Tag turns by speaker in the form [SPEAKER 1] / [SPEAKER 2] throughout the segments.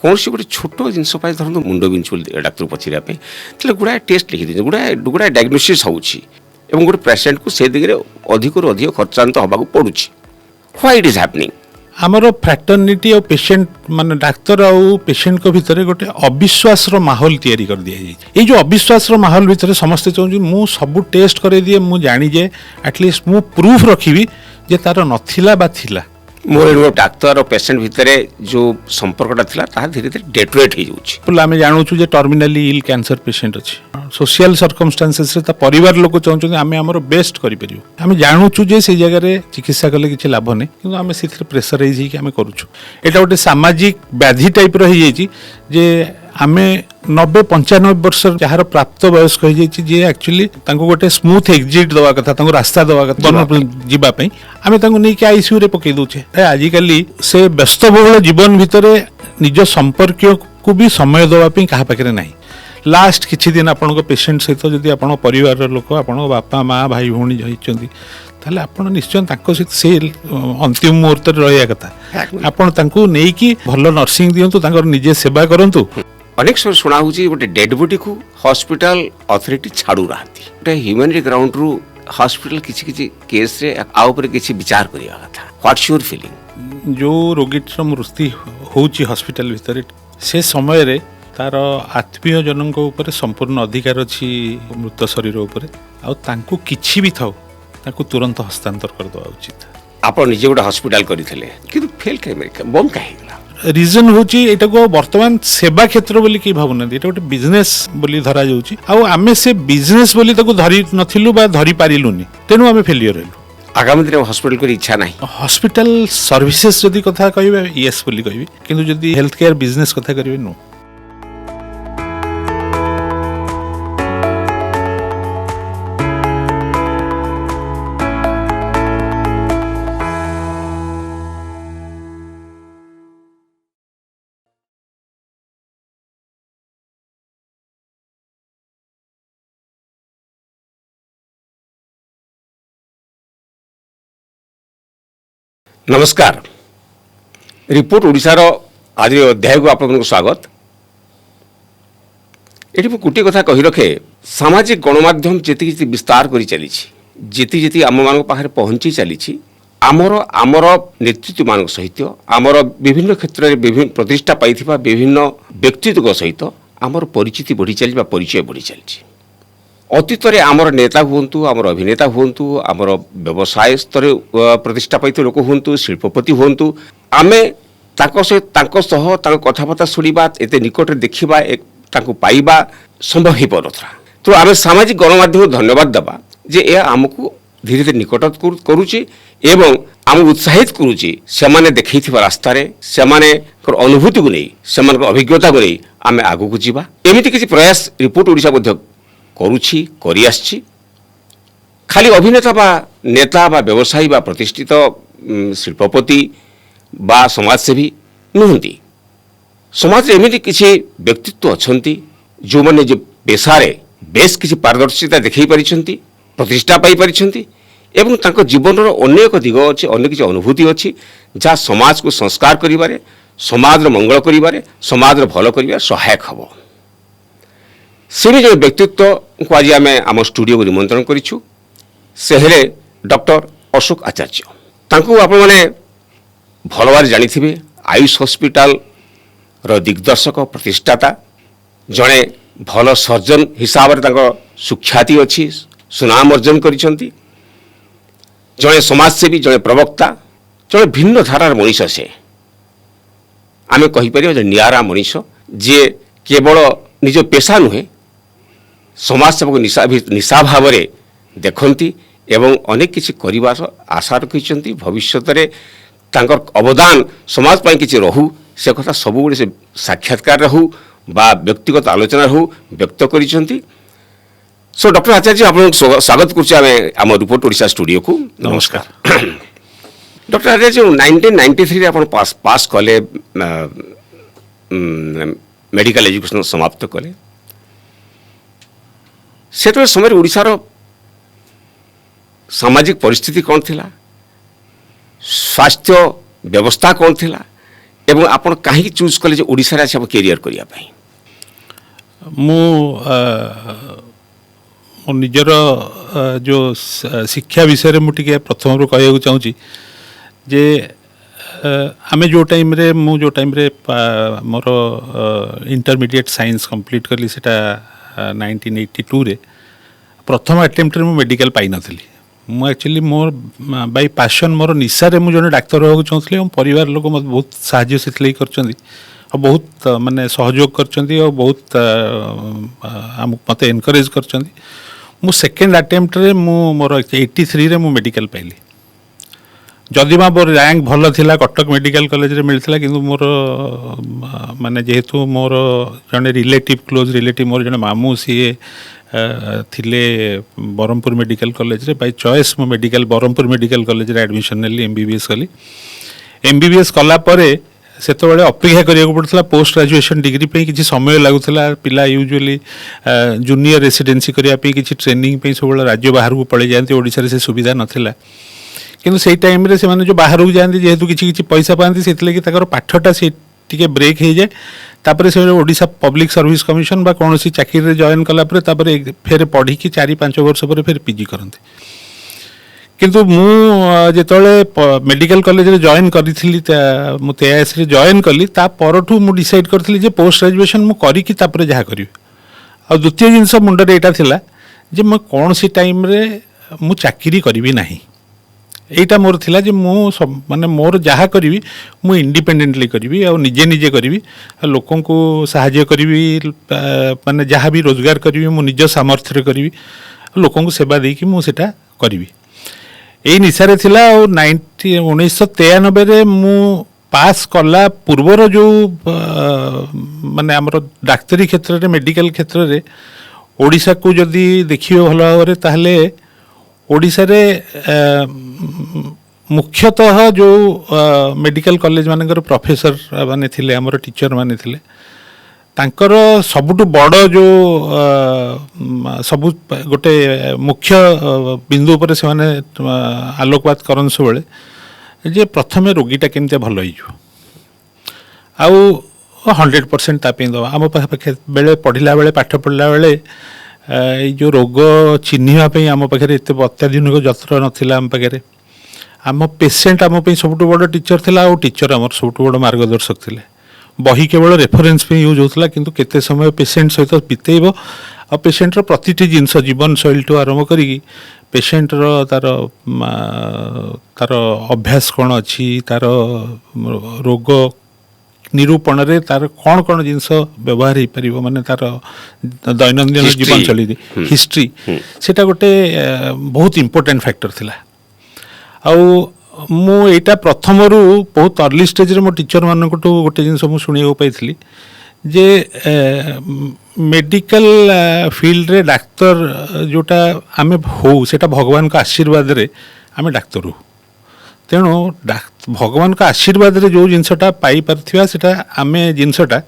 [SPEAKER 1] कौन सी गोटे छोट जिनस धरत मुंड बिंचु डाक्तर पचारे गुड़ाए टेस्ट लिखिदी गुड़ाए गुड़ाए डायग्नोसिस होची एवं गोटे पेसेंट को से दिगरे अधिक अधिक खर्चांत हवा पड़ू व्हाई इट इज हैपनिंग
[SPEAKER 2] आमर फ्रैटर्निटी और पेशेंट माने डाक्तर और पेशेंट को भितर गोटे अविश्वास माहौल तैयारी कर दिया जाए। ये जो अविश्वास माहौल भितर समस्ते चाहूँ मु सब टेस्ट कर दिए मु जानी जे एटलिस्ट मु प्रूफ रखी जे तार नथिला बा थिला
[SPEAKER 1] मोर डाक्तर और पेशेंट भितर जो संपर्कटा था धीरे धीरे डेटरेट हो
[SPEAKER 2] आम जानूँ जे टर्मिनाली इल कैंसर पेशेंट अच्छे सोशल सर्कमस्टांसेस परिवार लोक चाहते आम आमर बेस्ट करें आम जानूँ जे से जगह चिकित्सा कले किसी लाभ नहीं कि आम से प्रेसराइज होकर करुँ एटा गोटे सामाजिक व्याधि टाइप रही जे आम 90-95 वर्ष जार प्राप्त वयस्क हो एक्चुअली गोटे स्मूथ एक्जिट दवा कथा रास्ता दवा कथा जीवाई आम नहीं आईसीयू रे पकई दौचे आजिकल से व्यस्तबहुल जीवन भितर निज संपर्क को भी समय दवाई क्या पाखे ना लास्ट किछि दिन आपण पेशेंट सहित जदि आपण परिवार लोक आपण बापा माँ भाई भौणी जाइछन्ति ताले आपण निश्चय तांको सहित से अंतिम मुहूर्त रहिया कथा आपण तांको नेई कि भलो नर्सिंग दियंतु तांकर निजे सेवा करंतु।
[SPEAKER 1] अनेक समय शुणा होची गोटे डेड बॉडी को हॉस्पिटल अथॉरिटी छाड़ू रहती गोटे ह्यूमैनिटी ग्राउंड रु हॉस्पिटल किछि किछि केस रे आ ऊपर किछि विचार करिया कथा व्हाट्स योर फीलिंग
[SPEAKER 2] जो रोगीर मृत्यु होची हॉस्पिटल भितर से समय रे तार आत्मीय जनों ऊपर संपूर्ण अधिकार अच्छी मृत शरीर उपर आउ किछि भी थाउ ताकू तुरंत हस्तांतर कर दवा उचित।
[SPEAKER 1] आप निजे गोटे हॉस्पिटल करथिले किंतु फेल कहीं बंद कहीं
[SPEAKER 2] रीजन होची एटा को वर्तमान सेवा क्षेत्र बोली कि भावना एटा गोटे बिजनेस बोली धरा जाउची आउ आमे से बिजनेस बोली ताकू धरि नथिलु बा धरि पारिलुनी तेनु आमे फेलियर हेलु।
[SPEAKER 1] आगामी दिन हॉस्पिटल को इच्छा नहीं
[SPEAKER 2] हॉस्पिटल सर्विसेज जदि कथा कहबे यस बोली कहबी किंतु जदि हेल्थ केयर बिजनेस कथा करबे नो।
[SPEAKER 1] नमस्कार रिपोर्ट ओडिशार आज अध्याय को आपको स्वागत। ये गोटे कथा कही रखे सामाजिक गणमाध्यम जीति जी विस्तार कर चली जीति आम मान पाखे पहुँची चली आमर आमर नेतृत्व मान सहित आमर विभिन्न क्षेत्र में विभिन्न प्रतिष्ठा पाई विभिन्न व्यक्तित्व सहित आमर परिचिति बढ़ी चली परिचय बढ़ी चली अतीत आमर नेता हुंतु आमर अभिनेता हुंतु आमर व्यवसाय स्तर प्रतिष्ठा पाई लोक हुंतु शिल्पपति हुंतु आमे कथबार्ता शुणा एत निकट देखा पाइबा संभव हो पारा तो आम सामाजिक गणमाध्यम धन्यवाद देवा जे यह आमको धीरे धीरे निकट करुच्ची एवं आम उत्साहित करुच्ची से देखी रास्ता से अनुभूति को नहीं से अभिज्ञता को नहीं आम आग को जावा एमती किसी प्रयास रिपोर्ट ओडिशा करुछि करी आछि खाली अभिनेता बा नेता बा व्यवसायी बा प्रतिष्ठित शिल्पपति बा समाजसेवी नुहंती समाज एमती किसी व्यक्तित्व अछंती जो माने जो पेशारे बेस किसी पारदर्शिता देखै परिछंती प्रतिष्ठा पाई परिछंती एवं तांको जीवन अनेक दिग अच्छी अनेक किसी अनुभूति अच्छी जहाँ समाज को संस्कार करिबारे समाज मंगल करिबारे समाज भल करिबारे सहायक हबो से जो व्यक्तित्व को आज आम आम स्टूडियो को निमंत्रण करिछु से हेले डॉक्टर अशोक आचार्य तांको आपण माने भल भाव जानिथिबे आयुष हॉस्पिटल रो दिग्दर्शक प्रतिष्ठाता जड़े भल सर्जन हिसाब से सुख्याति अच्छी सुनाम अर्जन करिसंती जड़े समाजसेवी जड़े प्रवक्ता जड़े भिन्न धारार मनीष से आम कहीपर निआरा मनीष जे केवल निज पेशा नुहे समाज सेवक निशा भाव में देखती एवं अनेक किसी कर आशा रखी भविष्य में तांकर अवदान समाज पाई किसी रहू से कथा सब से साक्षात्कार रहू बा व्यक्तिगत आलोचना रहू व्यक्त करिसेंती। सो डॉक्टर आचार्य आप स्वागत करें रिपोर्ट ओडिशा स्टूडियो को नमस्कार। डॉक्टर आचार्य 1993 आप पास कले मेडिकल एजुकेशन समाप्त कले से समय ओडिशार सामाजिक परिस्थिति कौन थिला स्वास्थ्य व्यवस्था कौन थिला ଏବଂ ଆପଣ କାହିଁକି ଚୁଜ୍ କଲେ ଯେ ଓଡ଼ିଶାରେ ଆସି ଆପଣ କ୍ୟାରିୟର କରିବା ପାଇଁ?
[SPEAKER 2] ମୁଁ ମୋ ନିଜର जो ଶିକ୍ଷା ବିଷୟରେ ମୁଁ ଟିକେ ପ୍ରଥମରୁ କହିବାକୁ ଚାହୁଁଛି ଯେ ଆମେ ଯେଉଁ ଟାଇମ୍ରେ ମୁଁ ଯେଉଁ ଟାଇମ୍ରେ ମୋର ଇଣ୍ଟରମିଡ଼ିଏଟ୍ ସାଇନ୍ସ କମ୍ପ୍ଲିଟ୍ କଲି ସେଇଟା 1982ରେ ପ୍ରଥମ ଆଟେମ୍ପ୍ଟରେ ମୁଁ ମେଡ଼ିକାଲ ପାଇନଥିଲି। ମୁଁ ଆକ୍ଚୁଆଲି ମୋର ବାଇ ପାସନ୍ ମୋର ନିଶାରେ ମୁଁ ଜଣେ ଡାକ୍ତର ହେବାକୁ ଚାହୁଁଥିଲି ଏବଂ ପରିବାର ଲୋକ ମୋତେ ବହୁତ ସାହାଯ୍ୟ ସେଥିଲାଗି କରିଛନ୍ତି ଆଉ ବହୁତ ମାନେ ସହଯୋଗ କରିଛନ୍ତି ଆଉ ବହୁତ ମୋତେ ଏନକରେଜ୍ କରିଛନ୍ତି। ମୁଁ ସେକେଣ୍ଡ ଆଟେମ୍ପ୍ଟରେ ମୁଁ ମୋର 83ରେ ମୁଁ ମେଡ଼ିକାଲ ପାଇଲି। ଯଦି ବା ମୋର ର୍ୟାଙ୍କ ଭଲ ଥିଲା କଟକ ମେଡ଼ିକାଲ କଲେଜରେ ମିଳିଥିଲା କିନ୍ତୁ ମୋର ମାନେ ଯେହେତୁ ମୋର ଜଣେ ରିଲେଟିଭ୍ କ୍ଲୋଜ୍ ରିଲେଟିଭ୍ ମୋର ଜଣେ ମାମୁଁ ସିଏ ଥିଲେ ବ୍ରହ୍ମପୁର ମେଡ଼ିକାଲ କଲେଜରେ ବାଇ ଚଏସ୍ ମୁଁ ବ୍ରହ୍ମପୁର ମେଡ଼ିକାଲ କଲେଜରେ ଆଡ଼ମିସନ୍ ନେଲି MBBS କଲି। MBBS କଲା ପରେ ସେତେବେଳେ ଅପେକ୍ଷା କରିବାକୁ ପଡ଼ୁଥିଲା ପୋଷ୍ଟ ଗ୍ରାଜୁଏସନ୍ ଡିଗ୍ରୀ ପାଇଁ କିଛି ସମୟ ଲାଗୁଥିଲା। ପିଲା ୟୁଜୁଆଲି ଜୁନିୟର ରେସିଡେନ୍ସି କରିବା ପାଇଁ କିଛି ଟ୍ରେନିଂ ପାଇଁ ସବୁବେଳେ ରାଜ୍ୟ ବାହାରକୁ ପଳେଇ ଯାଆନ୍ତି, ଓଡ଼ିଶାରେ ସେ ସୁବିଧା ନଥିଲା। କିନ୍ତୁ ସେଇ ଟାଇମ୍ରେ ସେମାନେ ଯେଉଁ ବାହାରକୁ ଯାଆନ୍ତି ଯେହେତୁ କିଛି କିଛି ପଇସା ପାଆନ୍ତି ସେଥିଲାଗି ତାଙ୍କର ପାଠଟା ସେ ଟିକେ ବ୍ରେକ୍ ହେଇଯାଏ। ତାପରେ ସେ ଓଡ଼ିଶା ପବ୍ଲିକ୍ ସର୍ଭିସ୍ କମିଶନ୍ ବା କୌଣସି ଚାକିରିରେ ଜଏନ୍ କଲା ପରେ ତାପରେ ଫେରେ ପଢ଼ିକି 4-5 ବର୍ଷ ପରେ ଫେରେ PG କରନ୍ତି। କିନ୍ତୁ ମୁଁ ଯେତେବେଳେ ମେଡ଼ିକାଲ କଲେଜରେ ଜଏନ୍ କରିଥିଲି ମୁଁ 83ରେ ଜଏନ୍ କଲି ତା ପରଠୁ ମୁଁ ଡିସାଇଡ଼୍ କରିଥିଲି ଯେ ପୋଷ୍ଟ ଗ୍ରାଜୁଏସନ୍ ମୁଁ କରିକି ତାପରେ ଯାହା କରିବି। ଆଉ ଦ୍ୱିତୀୟ ଜିନିଷ ମୁଣ୍ଡରେ ଏଇଟା ଥିଲା ଯେ ମୁଁ କୌଣସି ଟାଇମ୍ରେ ମୁଁ ଚାକିରି କରିବି ନାହିଁ। এইটা ମୋର ଥିଲା ଯେ ମୁଁ ମାନେ ମୋର ଯାହା କରିବି ମୁଁ ଇଣ୍ଡିପେଣ୍ଡେଣ୍ଟଲି କରିବି ଆଉ ନିଜେ ନିଜେ କରିବି ଆଉ ଲୋକଙ୍କୁ ସାହାଯ୍ୟ କରିବି ମାନେ ଯାହା ବି ରୋଜଗାର କରିବି ମୁଁ ନିଜ ସାମର୍ଥ୍ୟରେ କରିବି ଆଉ ଲୋକଙ୍କୁ ସେବା ଦେଇକି ମୁଁ ସେଇଟା କରିବି ଏଇ ନିଶାରେ ଥିଲା। ଆଉ 1993ରେ ମୁଁ ପାସ୍ କଲା ପୂର୍ବର ଯେଉଁ ମାନେ ଆମର ଡାକ୍ତରୀ କ୍ଷେତ୍ରରେ ମେଡ଼ିକାଲ କ୍ଷେତ୍ରରେ ଓଡ଼ିଶାକୁ ଯଦି ଦେଖିବେ ଭଲ ଭାବରେ ତାହେଲେ ଓଡ଼ିଶାରେ ମୁଖ୍ୟତଃ ଯେଉଁ ମେଡ଼ିକାଲ କଲେଜ ମାନଙ୍କର ପ୍ରଫେସର ମାନେ ଥିଲେ ଆମର ଟିଚର ମାନେ ଥିଲେ ତାଙ୍କର ସବୁଠୁ ବଡ଼ ଯେଉଁ ସବୁ ଗୋଟେ ମୁଖ୍ୟ ବିନ୍ଦୁ ଉପରେ ସେମାନେ ଆଲୋକପାତ କରନ୍ତି ସବୁବେଳେ ଯେ ପ୍ରଥମେ ରୋଗୀଟା କେମିତି ଭଲ ହେଇଯିବ ଆଉ 100% ତା ପାଇଁ ଦେବା। ଆମ ପାଖେ ବେଳେ ପଢ଼ିଲା ବେଳେ ପାଠ ପଢ଼ିଲା ବେଳେ ଏଇ ଯେଉଁ ରୋଗ ଚିହ୍ନିବା ପାଇଁ ଆମ ପାଖରେ ଏତେ ଅତ୍ୟାଧୁନିକ ଯନ୍ତ୍ର ନଥିଲା। ଆମ ପାଖରେ ଆମ ପେସେଣ୍ଟ ଆମ ପାଇଁ ସବୁଠୁ ବଡ଼ ଟିଚର ଥିଲା ଆଉ ଟିଚର ଆମର ସବୁଠୁ ବଡ଼ ମାର୍ଗଦର୍ଶକ ଥିଲେ। ବହି କେବଳ ରେଫରେନ୍ସ ପାଇଁ ୟୁଜ୍ ହେଉଥିଲା କିନ୍ତୁ କେତେ ସମୟ ପେସେଣ୍ଟ ସହିତ ବିତେଇବ ଆଉ ପେସେଣ୍ଟର ପ୍ରତିଟି ଜିନିଷ ଜୀବନଶୈଳୀଠୁ ଆରମ୍ଭ କରିକି ପେସେଣ୍ଟର ତାର ଅଭ୍ୟାସ କ'ଣ ଅଛି, ତାର ରୋଗ ନିରୂପଣରେ ତାର କ'ଣ କ'ଣ ଜିନିଷ ବ୍ୟବହାର ହେଇପାରିବ ମାନେ ତାର ଦୈନନ୍ଦିନ ଜୀବନଶୈଳୀ ହିଷ୍ଟ୍ରି ସେଇଟା ଗୋଟେ ବହୁତ ଇମ୍ପୋର୍ଟାଣ୍ଟ ଫ୍ୟାକ୍ଟର ଥିଲା। ଆଉ ମୁଁ ଏଇଟା ପ୍ରଥମରୁ ବହୁତ ଅର୍ଲି ଷ୍ଟେଜ୍ରେ ମୋ ଟିଚରମାନଙ୍କଠୁ ଗୋଟେ ଜିନିଷ ମୁଁ ଶୁଣିବାକୁ ପାଇଥିଲି ଯେ ମେଡ଼ିକାଲ ଫିଲ୍ଡରେ ଡାକ୍ତର ଯେଉଁଟା ଆମେ ହଉ ସେଇଟା ଭଗବାନଙ୍କ ଆଶୀର୍ବାଦରେ ଆମେ ଡାକ୍ତର ହଉ। ତେଣୁ ଭଗବାନଙ୍କ ଆଶୀର୍ବାଦରେ ଯେଉଁ ଜିନିଷଟା ପାଇପାରିଥିବା ସେଇଟା ଆମେ ଜିନିଷଟା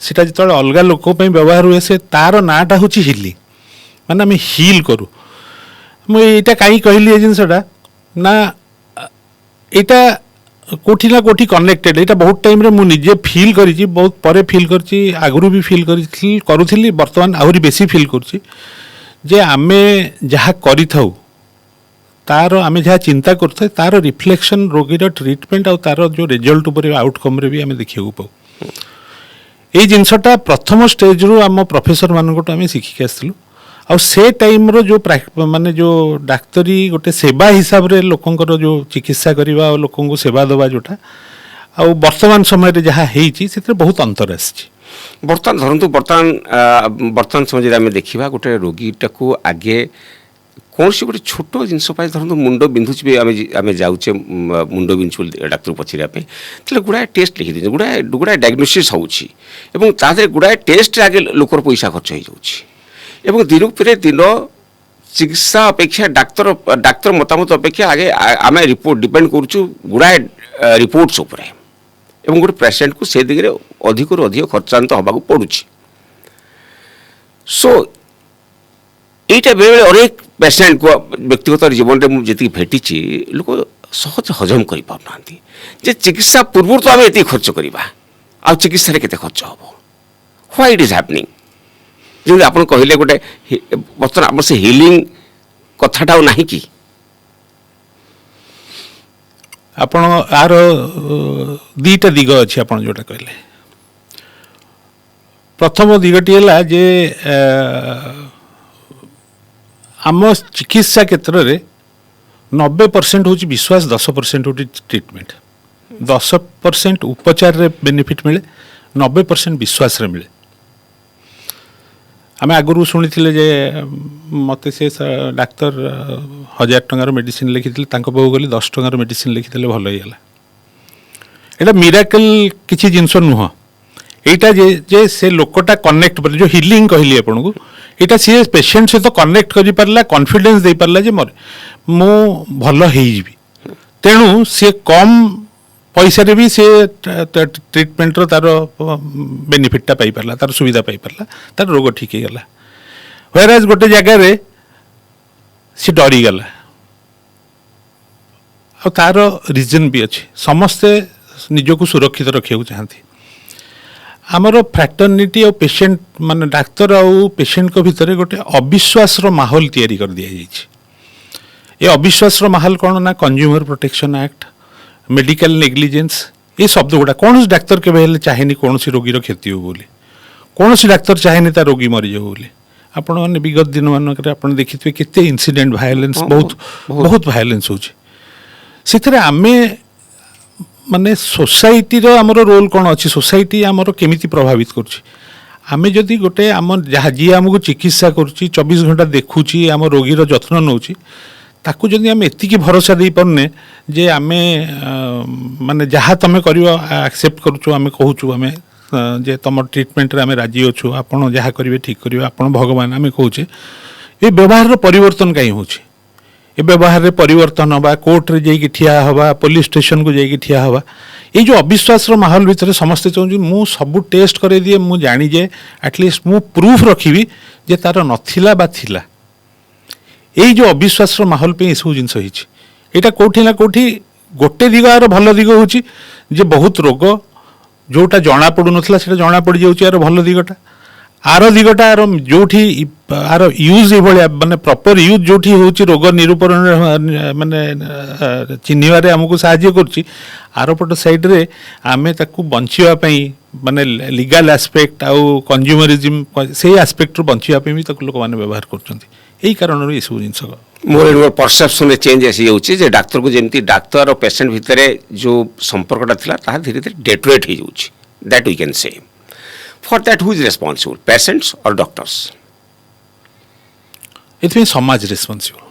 [SPEAKER 2] ସେଇଟା ଯେତେବେଳେ ଅଲଗା ଲୋକ ପାଇଁ ବ୍ୟବହାର ହୁଏ ସେ ତା'ର ନାଁଟା ହେଉଛି ହିଲିଂ ମାନେ ଆମେ ହିଲ୍ କରୁ। ମୁଁ ଏଇଟା କାହିଁକି କହିଲି ଏ ଜିନିଷଟା ନା ଏଇଟା କେଉଁଠି ନା କେଉଁଠି କନେକ୍ଟେଡ଼। ଏଇଟା ବହୁତ ଟାଇମ୍ରେ ମୁଁ ନିଜେ ଫିଲ୍ କରିଛି, ବହୁତ ପରେ ଫିଲ୍ କରିଛି, ଆଗରୁ ବି ଫିଲ୍ କରୁଥିଲି, ବର୍ତ୍ତମାନ ଆହୁରି ବେଶୀ ଫିଲ୍ କରୁଛି ଯେ ଆମେ ଯାହା କରିଥାଉ ତାର ଆମେ ଯାହା ଚିନ୍ତା କରୁଥାଏ ତାର ରିଫ୍ଲେକ୍ସନ୍ ରୋଗୀର ଟ୍ରିଟମେଣ୍ଟ ଆଉ ତାର ଯେଉଁ ରେଜଲ୍ଟ ଉପରେ ଆଉଟକମ୍ରେ ବି ଆମେ ଦେଖିବାକୁ ପାଉ। ଏଇ ଜିନିଷଟା ପ୍ରଥମ ଷ୍ଟେଜ୍ରୁ ଆମ ପ୍ରଫେସରମାନଙ୍କଠୁ ଆମେ ଶିଖିକି ଆସିଥିଲୁ। ଆଉ ସେ ଟାଇମ୍ର ଯେଉଁ ମାନେ ଯେଉଁ ଡାକ୍ତରୀ ଗୋଟେ ସେବା ହିସାବରେ ଲୋକଙ୍କର ଯେଉଁ ଚିକିତ୍ସା କରିବା ଆଉ ଲୋକଙ୍କୁ ସେବା ଦେବା ଯେଉଁଟା ଆଉ ବର୍ତ୍ତମାନ ସମୟରେ ଯାହା ହେଇଛି ସେଥିରେ ବହୁତ ଅନ୍ତର ଆସିଛି।
[SPEAKER 1] ବର୍ତ୍ତମାନ ଧରନ୍ତୁ ବର୍ତ୍ତମାନ ସମୟରେ ଆମେ ଦେଖିବା ଗୋଟେ ରୋଗୀଟାକୁ ଆଗେ କୌଣସି ଗୋଟେ ଛୋଟ ଜିନିଷ ପାଇଁ ଧରନ୍ତୁ ମୁଣ୍ଡ ବିନ୍ଧୁଛି ବି ଆମେ ଯାଉଛେ ମୁଣ୍ଡ ବିନ୍ଧୁଛି ବୋଲି ଡାକ୍ତରକୁ ପଚାରିବା ପାଇଁ ତାହେଲେ ଗୁଡ଼ାଏ ଟେଷ୍ଟ ଲେଖିଦେଉଛି, ଗୁଡ଼ାଏ ଡାଇଗ୍ନୋସିସ୍ ହେଉଛି ଏବଂ ତା ଦେହରେ ଗୁଡ଼ାଏ ଟେଷ୍ଟରେ ଆଗେ ଲୋକର ପଇସା ଖର୍ଚ୍ଚ ହେଇଯାଉଛି ଏବଂ ଦିନକୁ ପରେ ଦିନ ଚିକିତ୍ସା ଅପେକ୍ଷା ଡାକ୍ତର ମତାମତ ଅପେକ୍ଷା ଆଗେ ଆମେ ରିପୋର୍ଟ ଡିପେଣ୍ଡ କରୁଛୁ ଗୁଡ଼ାଏ ରିପୋର୍ଟସ ଉପରେ ଏବଂ ଗୋଟେ ପେସେଣ୍ଟକୁ ସେ ଦିଗରେ ଅଧିକରୁ ଅଧିକ ଖର୍ଚ୍ଚାନ୍ତ ହେବାକୁ ପଡ଼ୁଛି। ସୋ এইটা বেড়ে অনেক পেসেন্ট ব্যক্তিগত জীবনে মু যেত ভেটিছি লোক सहज हजम करना जे चिकित्सा पूर्व तो आम ये खर्च करवा आ चिकित्सा केते खर्च हम व्हाई इट इज हैपनिंग जो आप कहले गोटे बर्तमान आम से हिलिंग कथाटा ना कि
[SPEAKER 2] आपण आर दीटा दिग अच्छी आप जोटा कहले प्रथम दिगटी है जे आम चिकित्सा क्षेत्र में 90% हूँ विश्वास 10% हूँ ट्रीटमेंट 10% उपचार रे बेनिफिट मिले 90% विश्वास रे मिले आम आगुरी शुणी जे मत से डाक्तर 1000 टंकार मेडिसिन लिखी बहु गली 10 टंकार मेडिसिन लिखी भल हो गला यहाँ मिराकल किसी जिनस नुह यहाँ जे से लोकटा कनेक्ट जो हिलिंग कहली आपन को यहाँ सी पेसेंट सहित कनेक्ट कर पारला कॉन्फिडेंस दे पारला जे मु भल होइबी तेणु सी कम पैसा रे भी सी ट्रीटमेंट तार बेनिफिटा पाई पारला तार सुविधा पाई पारला तार रोग ठीक हो गला व्हेयरएज गोटे जगह रे सी डरी गला आ तार रीजन भी अच्छे समस्ते निजको सुरक्षित रखा चाहती आमर फ्रैटर्निटी और पेशेंट माने डाक्तर और पेशेंट को भितर गोटे अविश्वास माहौल तैयारी कर दिया जाइए ये अविश्वास माहौल कौन ना consumer protection act medical negligence ये शब्द गुड़ा कौन डाक्तर के चाहेनी कौन रोगीर क्षति हो बोली कौन डाक्तर चाहेनी ता रोगी मरी जाऊ बोली आपण मैंने विगत दिन मानक आप देखिए केते इंसिडेंट वायलेंस बहुत बहुत वायलेंस होते आमे माने सोसाइटी रो हमरो रोल कौन अच्छी सोसाइटी आमर केमिति प्रभावित करुच्ची आमे जदि गोटे आम जहाँ जी आमको चिकित्सा करुच्ची 24 घंटा देखुची आम रोगीर जत्न नौची ताकू जदि आम एतिकी भरोसा दे पारने जे आमे माने जहाँ तमे करियो एक्सेप्ट करूछु आमे कहूछु आमे जे तुम ट्रीटमेंट रे आमे राजी अछु आपण जहाँ करिवे ठीक करिवे आपण भगवान आमे कहूचे ये व्यवहार परिवर्तन कहीं होची ए व्यवहार रे परिवर्तन हवा कोर्ट रे जाइए ठिया हवा पुलिस स्टेशन को जाइए ठिया हवा ये जो अविश्वास माहौल भितर समस्ते चाहूँ मु सबू टेस्ट करे दिए मु जानी जे एटलिस्ट मु प्रूफ रखी जे तार नथिला बा थिला यही जो अविश्वास माहौल पे सब जिनस यहाँ कौटी ना कौटी गोटे दिग यार भल दिग हूँ जे बहुत रोग जोटा जना पड़ू ना जना पड़ जाऊँ यार भल दिगटा आर दिगटा आर जो आर यूज ये माने प्रॉपर यूज जो हूँ रोग निरूपण माने चिन्हवारे आमको साहाय्य करुच्ची आर पट साइड रे आमे ताकू बंचापी माने लीगल एस्पेक्ट आउ कंज्यूमरिज्म से एस्पेक्ट बंचापी भी ताकू लोक मैंने व्यवहार कर कारण ये सब जिनस
[SPEAKER 1] मोर मोर परसेप्शन चेंज आसी जाऊँगी डाक्तर को जमी डाक्तर और पेसेंट भितर जो संपर्कटा था ताहा धीरे धीरे डेटरेट हो जाऊँगी that we can say for that who is responsible patients और डॉक्टर्स
[SPEAKER 2] ये समाज रेस्पॉन्सिबल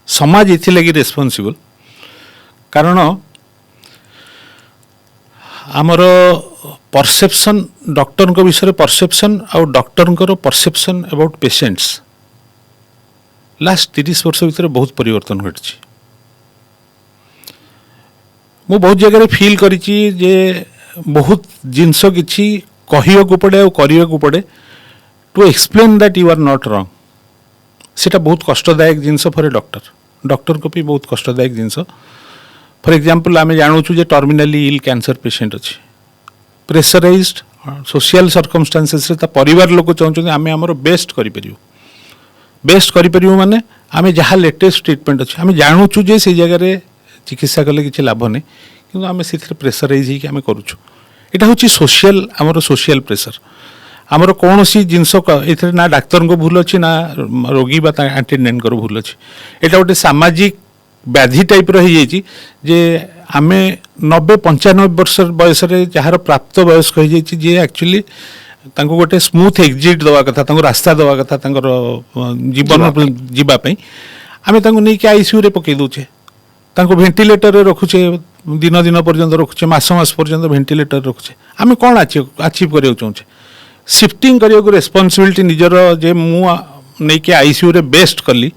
[SPEAKER 2] समाज ये लगी रेस्पॉन्सिबल कारण आमर परसेप्शन डॉक्टर को विषय परसेप्शन और doctor perception about patients last 30 वर्ष भीतर बहुत परिवर्तन घटी मु बहुत जगह फील करिछि जे बहुत जिनस किछि कहियो को पड़े और करियो को पड़े to explain that you are not wrong सेटा बहुत कष्टदायक जिनस फॉर ए डॉक्टर को भी बहुत कष्टदायक जिनस फॉर एग्जांपल आमे जानूछु जे टर्मिनली इल कैंसर पेशेंट अच्छे प्रेशराइज्ड सोशल सर्कमस्टांसेस रे ता परिवार लोक चाहूँ आमे हमर बेस्ट करिपरियो माने आमे जहाँ लेटेस्ट ट्रीटमेंट अच्छे आमे जानूछु जे से जगह रे चिकित्सा कले किछि लाभ नहीं किंतु आमे से प्रेशराइज ही आमे करूछु एटा होची सोशल आमर सोशल प्रेशर आमर कौन सी जिनस ए ना डाक्तर को भूल अच्छी ना रोगी बा अटेंडेंट को भूल अच्छी एटा गोटे सामाजिक व्याधि टाइप रही जे आमे 90-95 वर्ष बयस जार प्राप्त वयस्क हो जी एक्चुअली तांको गोटे स्मूथ एग्जिट दवा कथा तांको रास्ता दवा कथा तांकर जीवन जीवाई आमे तांको नहीं कि आईसीयू रे पकई दूचे तांको वेंटिलेटर रे रखुचे दिन दिन पर्यंत रखुचे मास पर्यंत वेंटिलेटर रखुचे आमे कौन अचीव करियो चाहूचे शिफ्टिंग करियो रेस्पॉन्सिबिलिटी निजर जे मु नहीं कि आईसीयू रे बेस्ट कली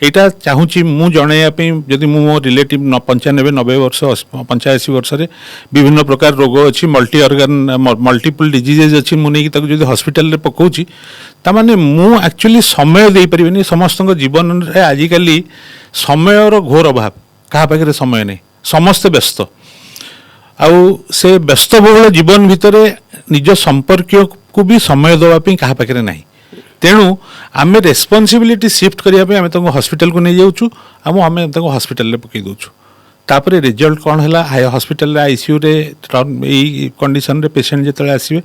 [SPEAKER 2] यहाँ चाहूँगी मु जनवाई जदि मो रिलेटिव 95-90 वर्ष 85 वर्ष रे विभिन्न प्रकार रोग अच्छी मल्टी ऑर्गन मल्टीपल डिजीजेज अच्छी मुझे हॉस्पिटल रे पकाउची तामाने मु एक्चुअली समय दे परिबेनी समस्त जीवन रे आजिकली समयर घोर अभाव କାହା ପାଖରେ ସମୟ ନାହିଁ, ସମସ୍ତେ ବ୍ୟସ୍ତ। ଆଉ ସେ ବ୍ୟସ୍ତବହୁଳ ଜୀବନ ଭିତରେ ନିଜ ସମ୍ପର୍କୀୟକୁ ବି ସମୟ ଦେବା ପାଇଁ କାହା ପାଖରେ ନାହିଁ। ତେଣୁ ଆମେ ରେସ୍ପନ୍ସିବିଲିଟି ସିଫ୍ଟ କରିବା ପାଇଁ ଆମେ ତାଙ୍କୁ ହସ୍ପିଟାଲକୁ ନେଇଯାଉଛୁ, ଆଉ ଆମେ ତାଙ୍କୁ ହସ୍ପିଟାଲରେ ପକାଇ ଦେଉଛୁ। ତାପରେ ରେଜଲ୍ଟ କ'ଣ ହେଲା, ହସ୍ପିଟାଲରେ ଆଇସିୟୁରେ ଏଇ କଣ୍ଡିସନରେ ପେସେଣ୍ଟ ଯେତେବେଳେ ଆସିବେ,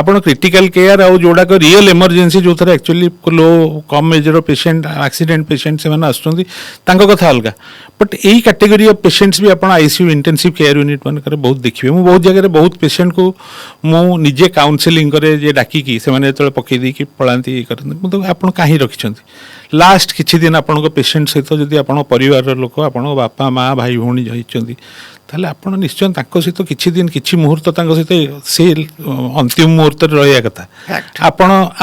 [SPEAKER 2] ଆପଣ କ୍ରିଟିକାଲ କେୟାର ଆଉ ଯେଉଁଗୁଡ଼ାକ ରିଏଲ୍ ଏମର୍ଜେନ୍ସି ଯେଉଁଥିରେ ଆକ୍ଚୁଆଲି ଲୋ କମ୍ ଏଜ୍ର ପେସେଣ୍ଟ, ଆକ୍ସିଡେଣ୍ଟ ପେସେଣ୍ଟ ସେମାନେ ଆସୁଛନ୍ତି, ତାଙ୍କ କଥା ଅଲଗା। ବଟ୍ ଏଇ କ୍ୟାଟେଗୋରୀ ଅଫ୍ ପେସେଣ୍ଟସ୍ ବି ଆପଣ ଆଇସିୟୁ ଇଣ୍ଟେନ୍ସିଭ୍ କେୟାର ୟୁନିଟ୍ ମାନଙ୍କରେ ବହୁତ ଦେଖିବେ। ମୁଁ ବହୁତ ଜାଗାରେ ବହୁତ ପେସେଣ୍ଟକୁ ମୁଁ ନିଜେ କାଉନସେଲିଂ କରେ, ଯେ ଡାକିକି ସେମାନେ ଯେତେବେଳେ ପକାଇ ଦେଇକି ପଳାନ୍ତି ଇଏ କରନ୍ତି, ମୁଁ ତାକୁ ଆପଣ କାହିଁ ରଖିଛନ୍ତି, ଲାଷ୍ଟ କିଛି ଦିନ ଆପଣଙ୍କ ପେସେଣ୍ଟ ସହିତ ଯଦି ଆପଣଙ୍କ ପରିବାରର ଲୋକ, ଆପଣଙ୍କ ବାପା ମା ଭାଇ ଭଉଣୀ ଯାଇଛନ୍ତି, ତାହେଲେ ଆପଣ ନିଶ୍ଚୟ ତାଙ୍କ ସହିତ କିଛି ଦିନ କିଛି ମୁହୂର୍ତ୍ତ ତାଙ୍କ ସହିତ ସେ ଅନ୍ତିମ ମୁହୂର୍ତ୍ତରେ ରହିବା କଥା।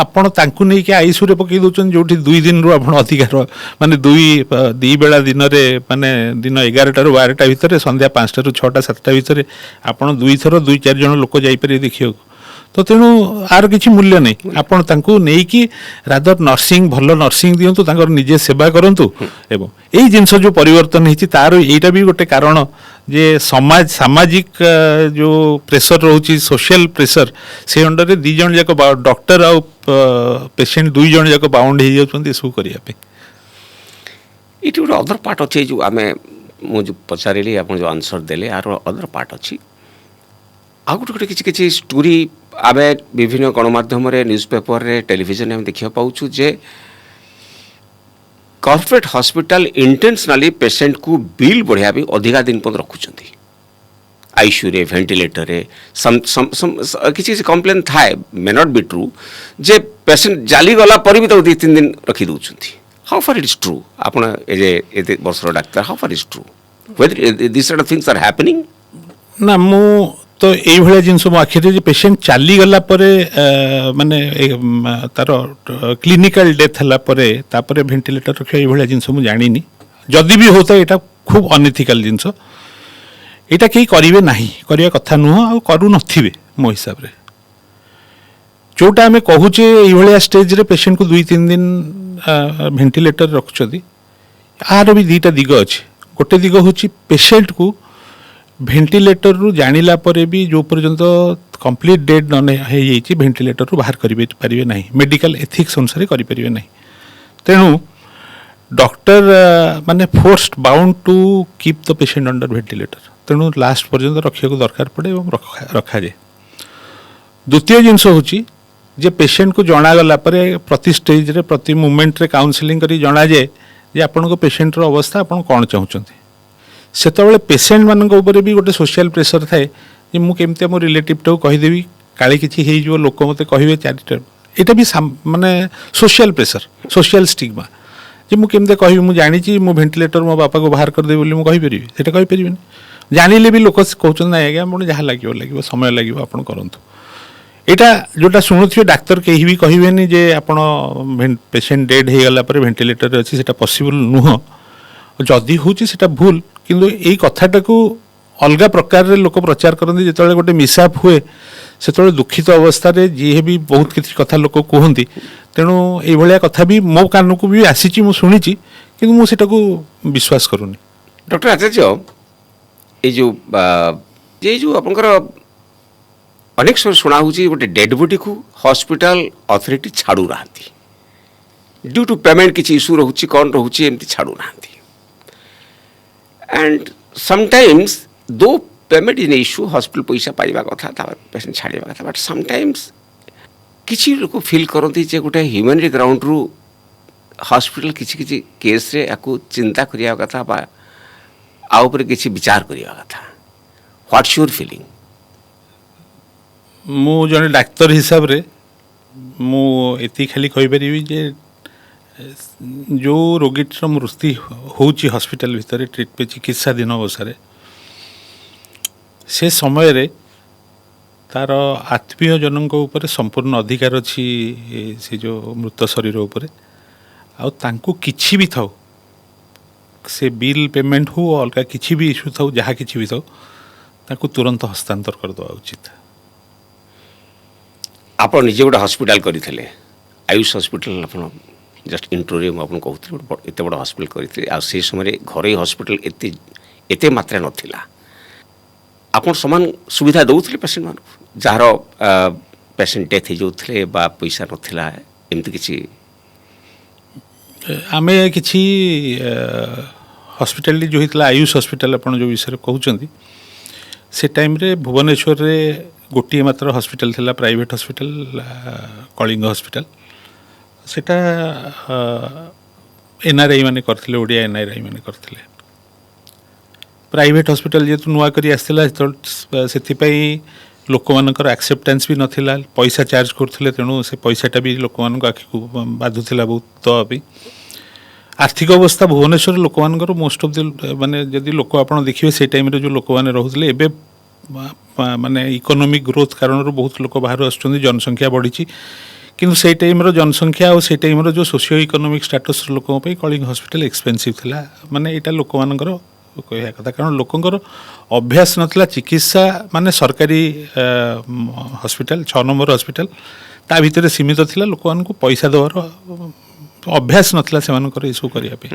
[SPEAKER 2] ଆପଣ ତାଙ୍କୁ ନେଇକି ଆଇସିୟୁରେ ପକାଇ ଦେଉଛନ୍ତି, ଯେଉଁଠି 2 ଦିନରୁ ଆପଣ ଅଧିକାର ମାନେ ଦୁଇ ବେଳା ଦିନରେ, ମାନେ ଦିନ 11ଟାରୁ 12ଟା ଭିତରେ, ସନ୍ଧ୍ୟା 5ଟାରୁ 6ଟା 7ଟା ଭିତରେ ଆପଣ 2 ଥର 2-4 ଜଣ ଲୋକ ଯାଇପାରିବେ ଦେଖିବାକୁ। ତ ତେଣୁ ଆର କିଛି ମୂଲ୍ୟ ନାହିଁ। ଆପଣ ତାଙ୍କୁ ନେଇକି ରାଦର ନର୍ସିଂ, ଭଲ ନର୍ସିଂ ଦିଅନ୍ତୁ, ତାଙ୍କର ନିଜେ ସେବା କରନ୍ତୁ। ଏବଂ ଏଇ ଜିନିଷ ଯେଉଁ ପରିବର୍ତ୍ତନ ହେଇଛି, ତାର ଏଇଟା ବି ଗୋଟେ କାରଣ ଯେ ସାମାଜିକ ଯେଉଁ ପ୍ରେସର ରହୁଛି, ସୋସିଆଲ ପ୍ରେସର, ସେ ଅଣ୍ଡରରେ 2 ଜଣ ଯାକ ଡକ୍ଟର ଆଉ ପେସେଣ୍ଟ 2 ଜଣ ଯାକ ବାଉଣ୍ଡ ହେଇଯାଉଛନ୍ତି ଏସବୁ କରିବା ପାଇଁ।
[SPEAKER 1] ଏଇଠି ଗୋଟେ ଅଦର ପାର୍ଟ ଅଛି, ଯେଉଁ ମୁଁ ଯେଉଁ ପଚାରିଲି, ଆପଣ ଯେଉଁ ଆନ୍ସର ଦେଲେ, ଆର ଅଦର ପାର୍ଟ ଅଛି। ଆଉ ଗୋଟେ କିଛି ଷ୍ଟୋରି ଆମେ ବିଭିନ୍ନ ଗଣମାଧ୍ୟମରେ, ନ୍ୟୁଜ୍ ପେପରରେ, ଟେଲିଭିଜନରେ ଆମେ ଦେଖିବାକୁ ପାଉଛୁ ଯେ କର୍ପୋରେଟ୍ ହସ୍ପିଟାଲ ଇଣ୍ଟେନ୍ସନାଲି ପେସେଣ୍ଟକୁ ବିଲ୍ ବଢ଼ାଇବା ପାଇଁ ଅଧିକା ଦିନ ପର୍ଯ୍ୟନ୍ତ ରଖୁଛନ୍ତି। ଆଇସିୟୁରେ, ଭେଣ୍ଟିଲେଟରରେ କିଛି କମ୍ପ୍ଲେନ୍ ଥାଏ, ମେ ନଟ୍ ବି ଟ୍ରୁ, ଯେ ପେସେଣ୍ଟ ଚାଲିଗଲା ପରେ ବି ତାକୁ 2-3 ଦିନ ରଖିଦେଉଛନ୍ତି। ହାଉ ଫାର୍ ଇଟ୍ସ ଟ୍ରୁ? ଆପଣ ଏତେ ବର୍ଷର ଡାକ୍ତର, how far it's true? This sort of things are happening?
[SPEAKER 2] ନା, ମୁଁ ତ ଏଇଭଳିଆ ଜିନିଷ ମୋ ଆଖିରେ, ଯେ ପେସେଣ୍ଟ ଚାଲିଗଲା ପରେ, ମାନେ ତାର କ୍ଲିନିକାଲ ଡେଥ୍ ହେଲା ପରେ ତାପରେ ଭେଣ୍ଟିଲେଟର ରଖିବା, ଏଇଭଳିଆ ଜିନିଷ ମୁଁ ଜାଣିନି। ଯଦି ବି ହେଉଥାଏ ଏଇଟା ଖୁବ୍ ଅନଇଥିକାଲ ଜିନିଷ, ଏଇଟା କେହି କରିବେ ନାହିଁ, କରିବା କଥା ନୁହଁ, ଆଉ କରୁନଥିବେ ମୋ ହିସାବରେ। ଯେଉଁଟା ଆମେ କହୁଛେ ଏଇଭଳିଆ ଷ୍ଟେଜ୍ରେ ପେସେଣ୍ଟକୁ 2-3 ଦିନ ଭେଣ୍ଟିଲେଟର ରଖୁଛନ୍ତି, ଆର ବି 2ଟା ଦିଗ ଅଛି। ଗୋଟେ ଦିଗ ହେଉଛି ପେସେଣ୍ଟକୁ ଭେଣ୍ଟିଲେଟରରୁ ଜାଣିଲା ପରେ ବି ଯେଉଁ ପର୍ଯ୍ୟନ୍ତ କମ୍ପ୍ଲିଟ୍ ଡେଡ୍ ନ ହେଇଯାଇଛି, ଭେଣ୍ଟିଲେଟରରୁ ବାହାର କରିପାରିବେ ନାହିଁ, ମେଡ଼ିକାଲ ଏଥିକ୍ସ ଅନୁସାରେ କରିପାରିବେ ନାହିଁ। ତେଣୁ ଡକ୍ଟର ମାନେ forced bound to keep the patient under ventilator. ତେଣୁ ଲାଷ୍ଟ ପର୍ଯ୍ୟନ୍ତ ରଖିବାକୁ ଦରକାର ପଡ଼େ ଏବଂ ରଖାଯାଏ। ଦ୍ୱିତୀୟ ଜିନିଷ ହେଉଛି ଯେ ପେସେଣ୍ଟକୁ ଜଣାଗଲା ପରେ ପ୍ରତି ଷ୍ଟେଜ୍ରେ, ପ୍ରତି ମୁମେଣ୍ଟରେ କାଉନସେଲିଂ କରି ଜଣାଯାଏ ଯେ ଆପଣଙ୍କ ପେସେଣ୍ଟର ଅବସ୍ଥା, ଆପଣ କ'ଣ ଚାହୁଁଛନ୍ତି। ସେତେବେଳେ ପେସେଣ୍ଟମାନଙ୍କ ଉପରେ ବି ଗୋଟେ ସୋସିଆଲ ପ୍ରେସର ଥାଏ, ଯେ ମୁଁ କେମିତି ଆମ ରିଲେଟିଭଟାକୁ କହିଦେବି, କାଳେ କିଛି ହେଇଯିବ, ଲୋକ ମୋତେ କହିବେ 4ଟା। ଏଇଟା ବି ମାନେ ସୋସିଆଲ ପ୍ରେସର, ସୋସିଆଲ ଷ୍ଟିଗ୍ମା, ଯେ ମୁଁ କେମିତି କହିବି, ମୁଁ ଜାଣିଛି ମୁଁ ଭେଣ୍ଟିଲେଟର ମୋ ବାପାକୁ ବାହାର କରିଦେବି ବୋଲି ମୁଁ କହିପାରିବି, ସେଇଟା କହିପାରିବିନି। ଜାଣିଲେ ବି ଲୋକ କହୁଛନ୍ତି ନାଇଁ ଆଜ୍ଞା, ଆପଣ ଯାହା ଲାଗିବ, ସମୟ ଲାଗିବ, ଆପଣ କରନ୍ତୁ। ଏଇଟା ଯେଉଁଟା ଶୁଣୁଥିବେ ଡାକ୍ତର କେହି ବି କହିବେନି ଯେ ଆପଣ ପେସେଣ୍ଟ ଡେଡ୍ ହେଇଗଲା ପରେ ଭେଣ୍ଟିଲେଟରରେ ଅଛି, ସେଇଟା ପସିବଲ୍ ନୁହଁ। ଯଦି ହେଉଛି ସେଇଟା ଭୁଲ, କିନ୍ତୁ ଏଇ କଥାଟାକୁ ଅଲଗା ପ୍ରକାରରେ ଲୋକ ପ୍ରଚାର କରନ୍ତି। ଯେତେବେଳେ ଗୋଟେ ମିସ୍ଆପ୍ ହୁଏ, ସେତେବେଳେ ଦୁଃଖିତ ଅବସ୍ଥାରେ ଯିଏ ବି ବହୁତ କିଛି କଥା ଲୋକ କୁହନ୍ତି। ତେଣୁ ଏଇଭଳିଆ କଥା ବି ମୋ କାନକୁ ବି ଆସିଛି, ମୁଁ ଶୁଣିଛି, କିନ୍ତୁ ମୁଁ ସେଟାକୁ ବିଶ୍ୱାସ କରୁନି।
[SPEAKER 1] ଡକ୍ଟର ଆଚାର୍ଯ୍ୟ, ଏଇ ଯେଉଁ ଆପଣଙ୍କର ଅନେକ ସମୟ ଶୁଣା ହେଉଛି, ଗୋଟେ ଡେଡ୍ ବଡିକୁ ହସ୍ପିଟାଲ ଅଥରିଟି ଛାଡ଼ୁନାହାନ୍ତି, ଡ୍ୟୁ ଟୁ ପେମେଣ୍ଟ କିଛି ଇସ୍ୟୁ ରହୁଛି, କ'ଣ ରହୁଛି, ଏମିତି ଛାଡ଼ୁନାହାନ୍ତି। And sometimes though payment in issue, hospital ପଇସା ପାଇବା କଥା, ତାପରେ ପେସେଣ୍ଟ ଛାଡ଼ିବା କଥା, ବଟ୍ ସମଟାଇମ୍ସ କିଛି ଲୋକ ଫିଲ୍ କରନ୍ତି ଯେ ଗୋଟେ ହ୍ୟୁମାନିଟି ଗ୍ରାଉଣ୍ଡରୁ ହସ୍ପିଟାଲ କିଛି କେସ୍ରେ ୟାକୁ ଚିନ୍ତା କରିବା କଥା, ବା ଆଉ ଉପରେ କିଛି ବିଚାର କରିବା କଥା। What's your feeling?
[SPEAKER 2] ମୁଁ ଜଣେ ଡାକ୍ତର ହିସାବରେ ମୁଁ ଏତିକି ଖାଲି କହିପାରିବି ଯେ ଯେଉଁ ରୋଗୀଟିର ମୃତ୍ୟୁ ହେଉଛି ହସ୍ପିଟାଲ ଭିତରେ ଚିକିତ୍ସାଧୀନ ଅବସ୍ଥାରେ, ସେ ସମୟରେ ତାର ଆତ୍ମୀୟଜନଙ୍କ ଉପରେ ସମ୍ପୂର୍ଣ୍ଣ ଅଧିକାର ଅଛି ସେ ଯେଉଁ ମୃତ ଶରୀର ଉପରେ। ଆଉ ତାଙ୍କୁ କିଛି ବି ଥାଉ, ସେ ବିଲ୍ ପେମେଣ୍ଟ ହଉ, ଅଲଗା କିଛି ବି ଇସ୍ୟୁ ଥାଉ, ଯାହା କିଛି ବି ଥାଉ, ତାଙ୍କୁ ତୁରନ୍ତ ହସ୍ତାନ୍ତର କରିଦେବା ଉଚିତ।
[SPEAKER 1] ଆପଣ ନିଜେ ଗୋଟେ ହସ୍ପିଟାଲ କରିଥିଲେ, ଆୟୁଷ ହସ୍ପିଟାଲ, ଆପଣ ଜଷ୍ଟ ଇଣ୍ଟ୍ରୋରେ ମୁଁ ଆପଣଙ୍କୁ କହୁଥିଲି, ଏତେ ବଡ଼ ହସ୍ପିଟାଲ କରିଥିଲେ। ଆଉ ସେ ସମୟରେ ଘରୋଇ ହସ୍ପିଟାଲ एते मात्रा नथिला आपण समान सुविधा दउथले पेशेंट मान जार पेशेंट डेथ हो जाउथले बा पैसा नथिला एमती किछि
[SPEAKER 2] आमे किछि हॉस्पिटल जो होता आयुष हॉस्पिटल आप जो विषय कहते से टाइम रे भुवनेश्वर रे गोटे मात्र हॉस्पिटल थिला प्राइवेट हॉस्पिटल कलिंग हॉस्पिटल सेटा एनआरआई माने करथिले ओडिया एनआरआई माने करथिले प्राइवेट हॉस्पिटल जेतु नुआ करी आसथिला सेथिपई लोक मानकर एक्सेप्टेंस भी नथिला पैसा चार्ज करथिले तेणु से पैसाटा भी लोक मानक आखि को बाधुथिला बहुत तो अभी आर्थिक अवस्था भुवनेश्वर लोक मानकर मोस्ट ऑफ द माने जदि लोक आपण देखिबे से टाइम रे जो लोक माने रहुथिले एबे माने इकोनॉमिक ग्रोथ कारण बहुत लोक बाहर आछुछन्ती जनसंख्या बढ़ी किंतु से टाइम रो जनसंख्या और से टाइम रो जो सोशियो इकोनॉमिक स्टेटस लोकों पे कलिंग हॉस्पिटल एक्सपेंसिव थिला माने एटा लोक मानकर कहया कथा कारण लोकंकर अभ्यास नथिला चिकित्सा माने सरकारी हॉस्पिटल 6 नंबर हॉस्पिटल ता भीतर सीमित थिला लोक मानकु पैसा देवार अभ्यास नथिला से मानकर इसु करिया पे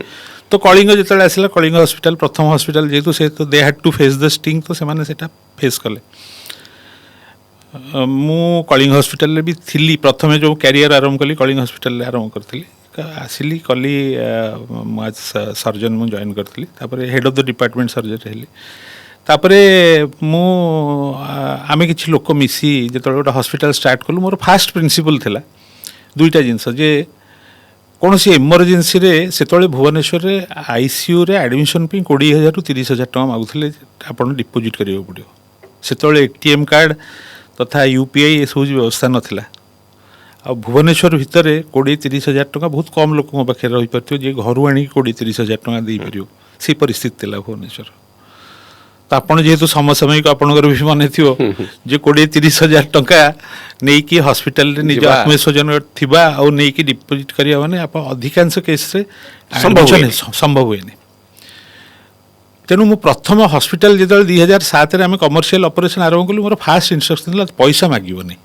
[SPEAKER 2] तो कलिंग जेतले आसिला कलिंग हॉस्पिटल प्रथम हॉस्पिटल जेतु से तो they had to face the sting तो से माने सेटा फेस कले मु कलिंग हॉस्पिटल भी थी प्रथम जो कैरियर आरंभ कली कलिंग हॉस्पिटल आरंभ करी आसिली कली आज सर्जन मु जॉइन करी head of the department surgeon हेली तापरे मु आमे किछि लोक मिसी जेतले गोटे हॉस्पिटल स्टार्ट कलु मोर फास्ट प्रिंसिपल थिला दुईटा जिनस जे कौन सी इमरजेंसी रे सेतले भुवनेश्वर रे आईसीयू रे एडमिशन पे 20,000 रु 30,000 टका मागुथिले आपण डिपोजिट करियो पड़ियो सेतले एटीएम कार्ड तथा यूपीआई ये सब व्यवस्था नाला आ भुवनेश्वर भितर 20-30,000 टका बहुत कम लोक पाखे रही पार जे घर आनी 20-30,000 टका दे पार से परिस्थिति था भुवनेश्वर तो आपड़ जेहेतु समसामयिक आपंकर भी मन थी जे 20-30,000 टका नहीं कि हॉस्पिटल रे निज आत्मीय स्वजन थिबा आ नहीं कि डिपोजिट करिया माने आप अधिकांश केस रे संभव हुए तेणु मु प्रथम हॉस्पिटल जो 2007 आम कमर्शियल ऑपरेशन आरंभ कलु मोर फास्ट इंस्ट्रक्शन था पैसा मागनी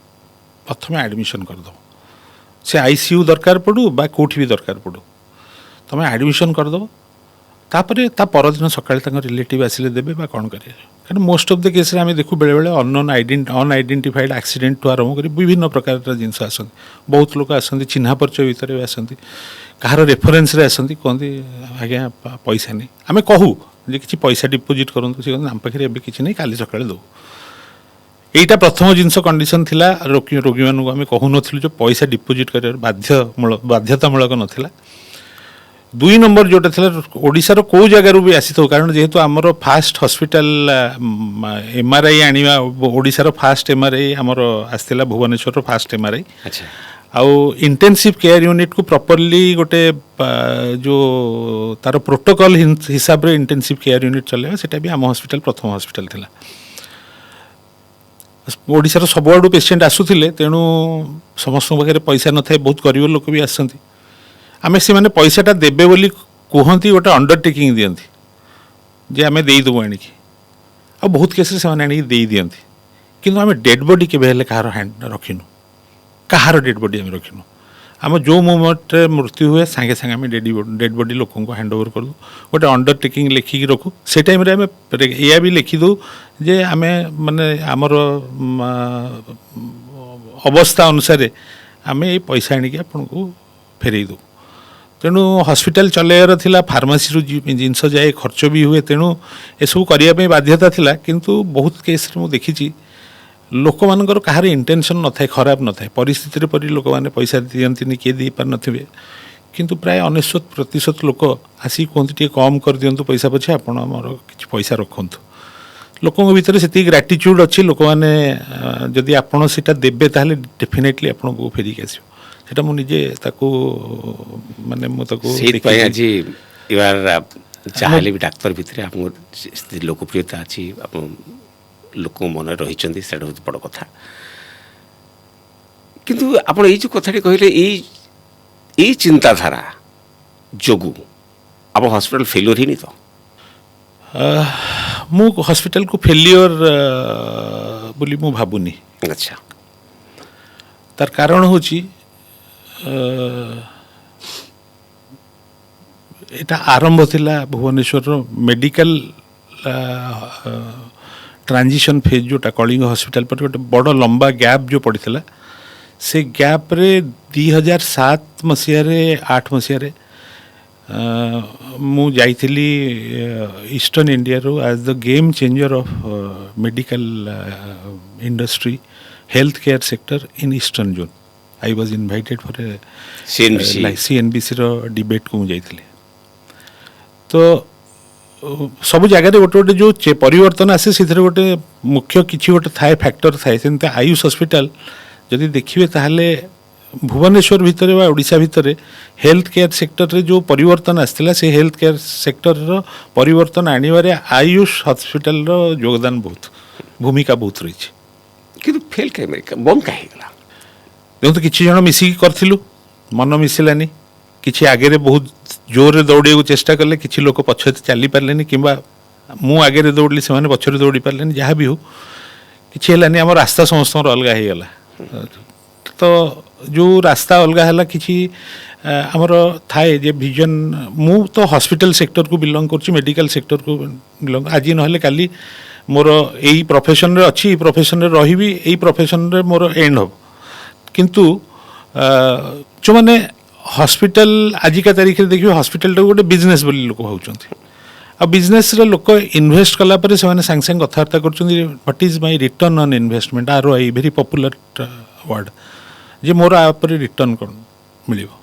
[SPEAKER 2] प्रथम एडमिशन करदो से आईसीयू दरकार पड़ू बा कौटी भी दरकार पड़ू तुम एडमिशन करदो तापर ता परदिन सकाଳେ रिलेटिव आसिले देबे बा कौन करें कारण मोस्ट ऑफ द केस आम देखू बेले बेले अनआइडेंटिफाइड एक्सीडेंट टू आरंभ कर विभिन्न प्रकार जिनस आसती बहुत लोग आसती चिन्हा परिचय भितर भी आसती कहार रेफरेन्स आसती कहते आज्ञा पैसा नहीं आम कहू जे किसी पैसा डिपोजिट करूँ सी कहते आम पाखे एवं किसी नहीं काली सकाଳେ दो यहीटा प्रथम जिनस कंडीशन थिला रोगी मानू आम कहून जो पैसा डिपोजिट कर बाध्यतामूलक नाला 2 नंबर जोटा था ओडिशार कौ जगार भी आसी था कारण जेहेतु आमर फास्ट हॉस्पिटल एमआरआई आनिबा ओडिशार फास्ट एमआरआई आमर आसला भुवनेश्वर फास्ट एमआरआई आउ इंटेंसिव केयर यूनिट को प्रॉपर्ली गोटे जो तार प्रोटोकॉल हिसाब रे इंटेंसिव केयर यूनिट चलेगा सेटा भी आम हॉस्पिटल प्रथम हॉस्पिटल थिला ओडिशार सबआडू पेशेंट आसुथिले तेणु समस्त पाखे पैसा न थाए बहुत गरीब लोक भी आसती आम से मैंने पैसाटा देबे बोली कहती गोटे अंडरटेकिंग दियंती जे आम देदेबू आणिकी आ बहुत केस से आनिक दे दियंती किंतु आम डेड बॉडी केबे कहार हैंड रखिनु कहार डेड बॉडी आम रखिनु आम जो मोमेंट मृत्यु हुए सांगे सांगे आम डेड बॉडी लोक हैंड ओवर कर दू गोटे अंडरटेकिंग लिखिकी रखू से टाइम रे आम या भी लिखिदू जे आम माने आमर अवस्था अनुसार आम ये पैसा आणिकी आपको फेरई दू तेणु हॉस्पिटल चलाइबार थिला फार्मासी रु जिनस जाए खर्च भी हुए तेणु एसबू करने बाध्यता थिला किंतु बहुत केस मु देखी लोक मानकर कहार इंटेंशन न थाए खराब न थाए परिस्थिति परि लोक मैंने पैसा दियंती किए दे पार नथिबे किंतु प्राय 99% लोक आसी कहते टे कम कर दियंतु पैसा पछे आपण हमर किछ पैसा रखंतु लोकों भीतर से ग्राटिट्यूड अच्छी लोक मैंने जदि आपण सेटा देबे ताहले डेफिनेटली आपण को फेरिक आसियो सेटा मु निजे ताको माने मु ताको
[SPEAKER 1] सेहि आज इवार चाहले भी डाक्तर भितर आपन लोकप्रियता अछि आपन लोक मन रही से बड़ कथा किंतु आप जो कथाटी कहले यही चिंताधारा जोगु आप हॉस्पिटल फेल्योर ही नहीं तो मु
[SPEAKER 2] हॉस्पिटल को फेल्योर बोली मु भाबुनी
[SPEAKER 1] अच्छा
[SPEAKER 2] तार कारण होची एटा आरंभ थिला भुवनेश्वर मेडिकल ट्रांजिशन फेज जोटा कलिंग हॉस्पिटल पर गोटे बड़ लंबा गैप जो पड़ता से गैप रे 2007 मसीह 8 मसीह मु जाइथिली eastern India role as the game changer of medical industry health care sector in eastern zone I was invited for CNBC रो डिबेट को मु जाइथिली तो सब जगह गोटे गोटे जो परिवर्तन आसे से गोटे मुख्य किसी गोटे थाए फैक्टर थाए सेमती आयुष हॉस्पिटल जदि देखिए ताहले भुवनेश्वर भितर वा ओडिशा भितर हेल्थ केयर सेक्टर रे जो परिवर्तन आसला से हेल्थ केयर सेक्टर रो परिवर्तन आनिबारे आयुष हॉस्पिटल रो योगदान बहुत भूमिका बहुत रही
[SPEAKER 1] किंतु फेल के बंद काहे गला
[SPEAKER 2] देखो किछि जण मिसिकी करथिलु मन मिसिलानी किछि आगे रे बहुत जोर दौड़े को चेष्टा कले किछि लोक पछे चली पारलेनी किंबा मु आगे रे दौड़ली से माने पछरे दौड़ी पारलेनी जहाँ भी हो किछि हेलानी हमर रास्ता समस्त अलग हो गला तो जो रास्ता अलग है किसी आमर थाए जे विजन मु तो हॉस्पिटल सेक्टर को बिलोंग कर मेडिकल सेक्टर को बिलोंग आज ना काली मोर यही प्रोफेशन रे अच्छी प्रोफेशन रे रही यही प्रोफेशन रे मोर एंड हो किंतु जो मैंने हॉस्पिटल आजिका तारीख में देखिए हॉस्पिटल टा गोटे बिजनेस बोली लोक भावुंट आ बिजनेस रे लोक इन्वेस्ट कला परे से माने सांग सांग कथबार्ता करछन्ती what is my return on investment ROI very popular word जे मोर आपरे रिटर्न कोन मिलिबो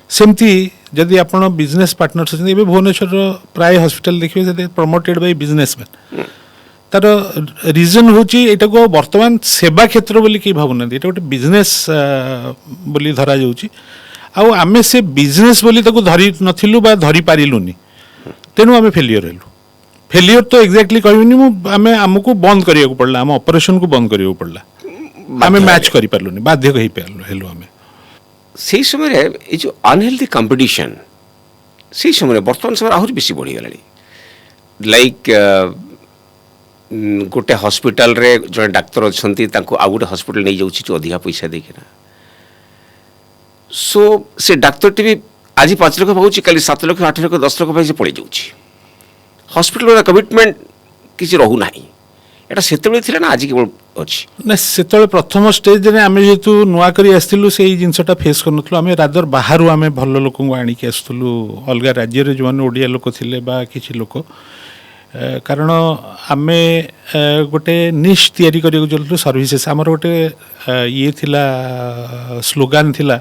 [SPEAKER 2] सेमती जदि आपण बिजनेस पार्टनर्स अछन एबे भुवनेश्वर प्राय हॉस्पिटल देखिबे से प्रमोटेड बाय बिजनेसमैन तार रीजन होची एटा को वर्तमान सेवा क्षेत्र बोली कि भावना एटा गोटे बिजनेस बोली धरा जाउची आ आमे से बिजनेस बोली ताको धरि नथिलु बा धरि पारिलुनी तेनु आमे फेलियर हेलु फेलियर तो एग्जैक्टली कहबिनी मु आमे हमको बंद करिया को पड़ला हम ऑपरेशन को बंद करिया को पड़ला आमे मैच करि पारलुनी बाध्य कहि पारलु हेलु आमे
[SPEAKER 1] से समय ये जो अनहेल्दी कंपटीशन से समय बर्तमान समय आहुरी बेसी बढ़ी गलानी लाइक गोटे हॉस्पिटल रे जो डाक्टर अच्छी आउ गोटे हॉस्पिटल नहीं जाऊँ जो अधिका पैसा देकिना सो से डाक्तर टी भी आज 5 लाख पाँच कल 7 लाख 8 लाख 10 लाख से पड़े जाऊँ हॉस्पिटल कमिटमेंट किसी रहूना एटा सेतेबेले थिला ना आज केवल अछि
[SPEAKER 2] ना सेतेबेले प्रथम स्टेज रे आमे जेतु नुआ करी आस्तिलु सेही जिंसटा फेस करनथलु आमे रादर बाहरु आमे भल्लो लोक को आनी के आस्तलु अलगा राज्य रे जो ओडिया लोक थिले बा किछि लोक कारण आमे गोटे निश तयारी करियो जल्दु सर्विसेस हमर गोटे ये थिला स्लोगन थिला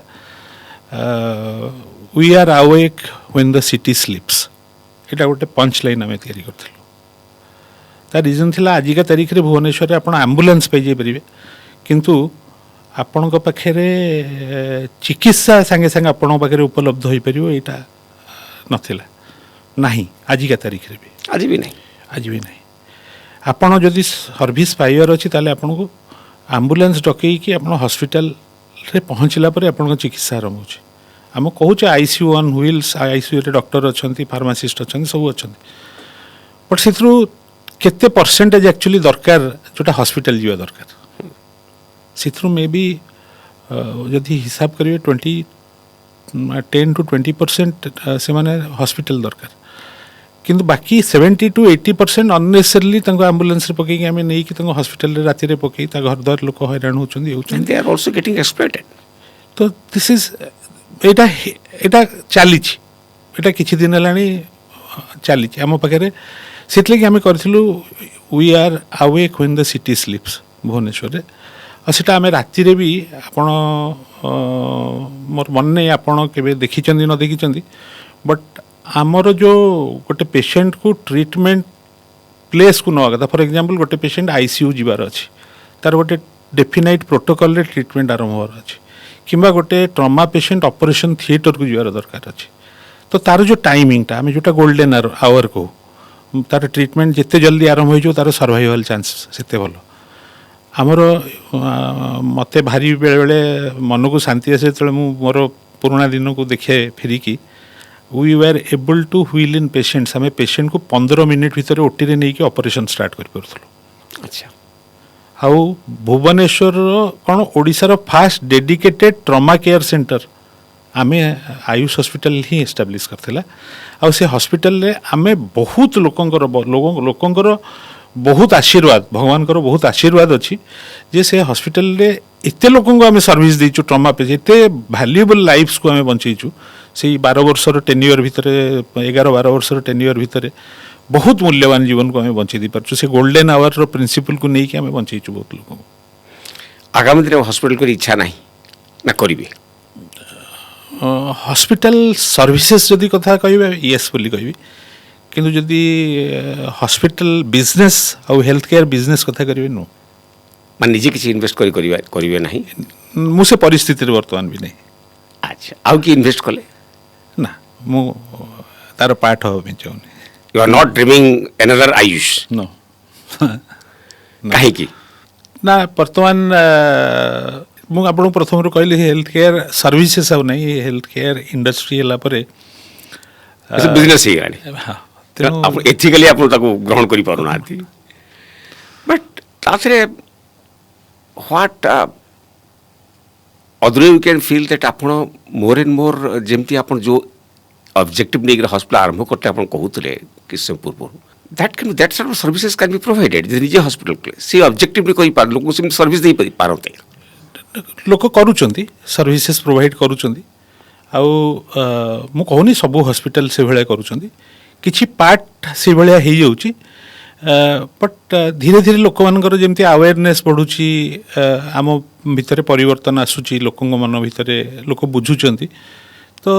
[SPEAKER 2] we are awake when the city sleeps एटा गोटे पंच लाइन आमे तयारी करथलु तार रिजन थिला आजिका तारीख रे भुवनेश्वर आपण एम्बुलेंस पाई जाई परिबे किंतु आपण को पाखे चिकित्सा संगे संगे आपण पाखे उपलब्ध होई परिबो एटा नथिला नाही आजिका तारीख रे भी आज भी नहीं आपण जदि सर्विस पाइबार अछि ताले आपण को एम्बुलेंस डकई कि आपण हॉस्पिटल रे पहुंचला परे आपण चिकित्सा आरंभ होछि हम कहूचे आईसीयू ऑन व्हील्स आईसीयू रे डॉक्टर अछंती फार्मासिस्ट अछंती सब अछंती बट सिथरु केते परसेंटेज एक्चुअली दरकार जोटा हॉस्पिटल जीवा दरकार सिथरु मे बी जदि हिसाब करिवे 10 to 20% से माने हॉस्पिटल दरकार किंतु बाकी 70 to 80% अननेसेसरली तंको एम्बुलेंस रे पकई हमें नहीं कि तंको हॉस्पिटल रे राति रे पकई ता घर द्वार लोक हैरान होचंदी होचंदी
[SPEAKER 1] they are also getting exploited
[SPEAKER 2] तो दिस इज एटा चालीची एटा किछि दिन लानी चालीची हम पाखरे सेतले कि आमे करथिलु we are awake when the city sleeps Bhubaneswar रे और सेटा आमे राति रे भी आपण मोर मन नहीं आपण केबे देखिचंदी न देखिचंदी बट आमर जो गोटे पेशेंट को ट्रीटमेंट प्लेस को नवा कथा फॉर एग्जांपल गोटे पेशेंट आईसीयू जीवार अछि तार गोटे डेफिनाइट प्रोटोकॉल रे ट्रीटमेंट आरंभ होर अछि किंबा गोटे ट्रॉमा पेशेंट ऑपरेशन थिएटर को जीवार दरकार अछि तो तार जो टाइमिंग टा आमे जोटा गोल्डन आवर को तार ट्रीटमेंट जिते जल्दी आरंभ हो तार सर्वाइवल चांस सेते भलो आमर मते भारी बेले बेले मन को शांति आसे तले मु मोर पुराना दिन को देखे फिरिकी we were able to wheel in patients आम पेशेंट को 15 मिनिट भितर ओटी रे नहीं कि ऑपरेशन स्टार्ट कर परथलो
[SPEAKER 1] अच्छा
[SPEAKER 2] आउ भुवनेश्वर कौन ओडिशार first dedicated trauma care centre आमे आयुष हॉस्पिटल ही एस्टाब्लिश करथिला आ से हॉस्पिटल रे आमे बहुत लोकंकर बहुत आशीर्वाद भगवान बहुत आशीर्वाद अच्छी जे से हॉस्पिटल रे एते लोकों को आमे सर्विस देचु ट्रमा पे एते वैल्यूएबल लाइफ्स को आमे बंचेचु से 12 वर्षर टेन्यूअर भितर 11-12 वर्षर टेन्यूअर भितर बहुत मूल्यवान जीवन को आमे बंचे दी परछु से गोल्डन आवर रो प्रिंसिपल को नहीं कि आमे बंचेचु बहुत लोक
[SPEAKER 1] आगामी दिन हॉस्पिटल को इच्छा नहीं ना करिवे
[SPEAKER 2] हॉस्पिटल सर्विसेस जदि कथा कहबे यस बोली कहबी किंतु जदि हॉस्पिटल बिजनेस और हेल्थ केयर बिजनेस कथा करिवे नो
[SPEAKER 1] मान निजे किसी इन्वेस्ट करिवे नहीं
[SPEAKER 2] मु से परिस्थिति रे वर्तमान भी नहीं
[SPEAKER 1] अच्छा आउ कि इन्वेस्ट कले
[SPEAKER 2] ना मु तार पार्ट हो में चाहूनी
[SPEAKER 1] you are not dreaming another Ayush
[SPEAKER 2] नो
[SPEAKER 1] काहे की
[SPEAKER 2] ना वर्तमान मु आपन प्रथम रो कहली हेल्थ केयर सर्विसेस आउ नहीं हेल्थ केयर इंडस्ट्री हला परे
[SPEAKER 1] बिजनेस ही गानी
[SPEAKER 2] हां
[SPEAKER 1] आप एथिकली आप ताको ग्रहण करि पारो ना बट ताथरे what other you can feel that आपण more and more जेमती आपण जो ऑब्जेक्टिव नेक हॉस्पिटल आरंभ करते आपण कहूतले किस समय पूर्व that sort of services can be provided जे निजे हॉस्पिटल के से ऑब्जेक्टिव भी कोई पार लोक से सर्विस दे पारते
[SPEAKER 2] लोक करूचंती सर्विसेस प्रोवाइड करूचंती आउ मु कहूनी सब हॉस्पिटल से भले करूचंती किछि पार्ट से भले हे जाउची बट धीरे धीरे लोक मानकर जेमती अवेयरनेस बढ़ुची आम भितर परिवर्तन आसुची लोक मन भितर लोक बुझुचंती तो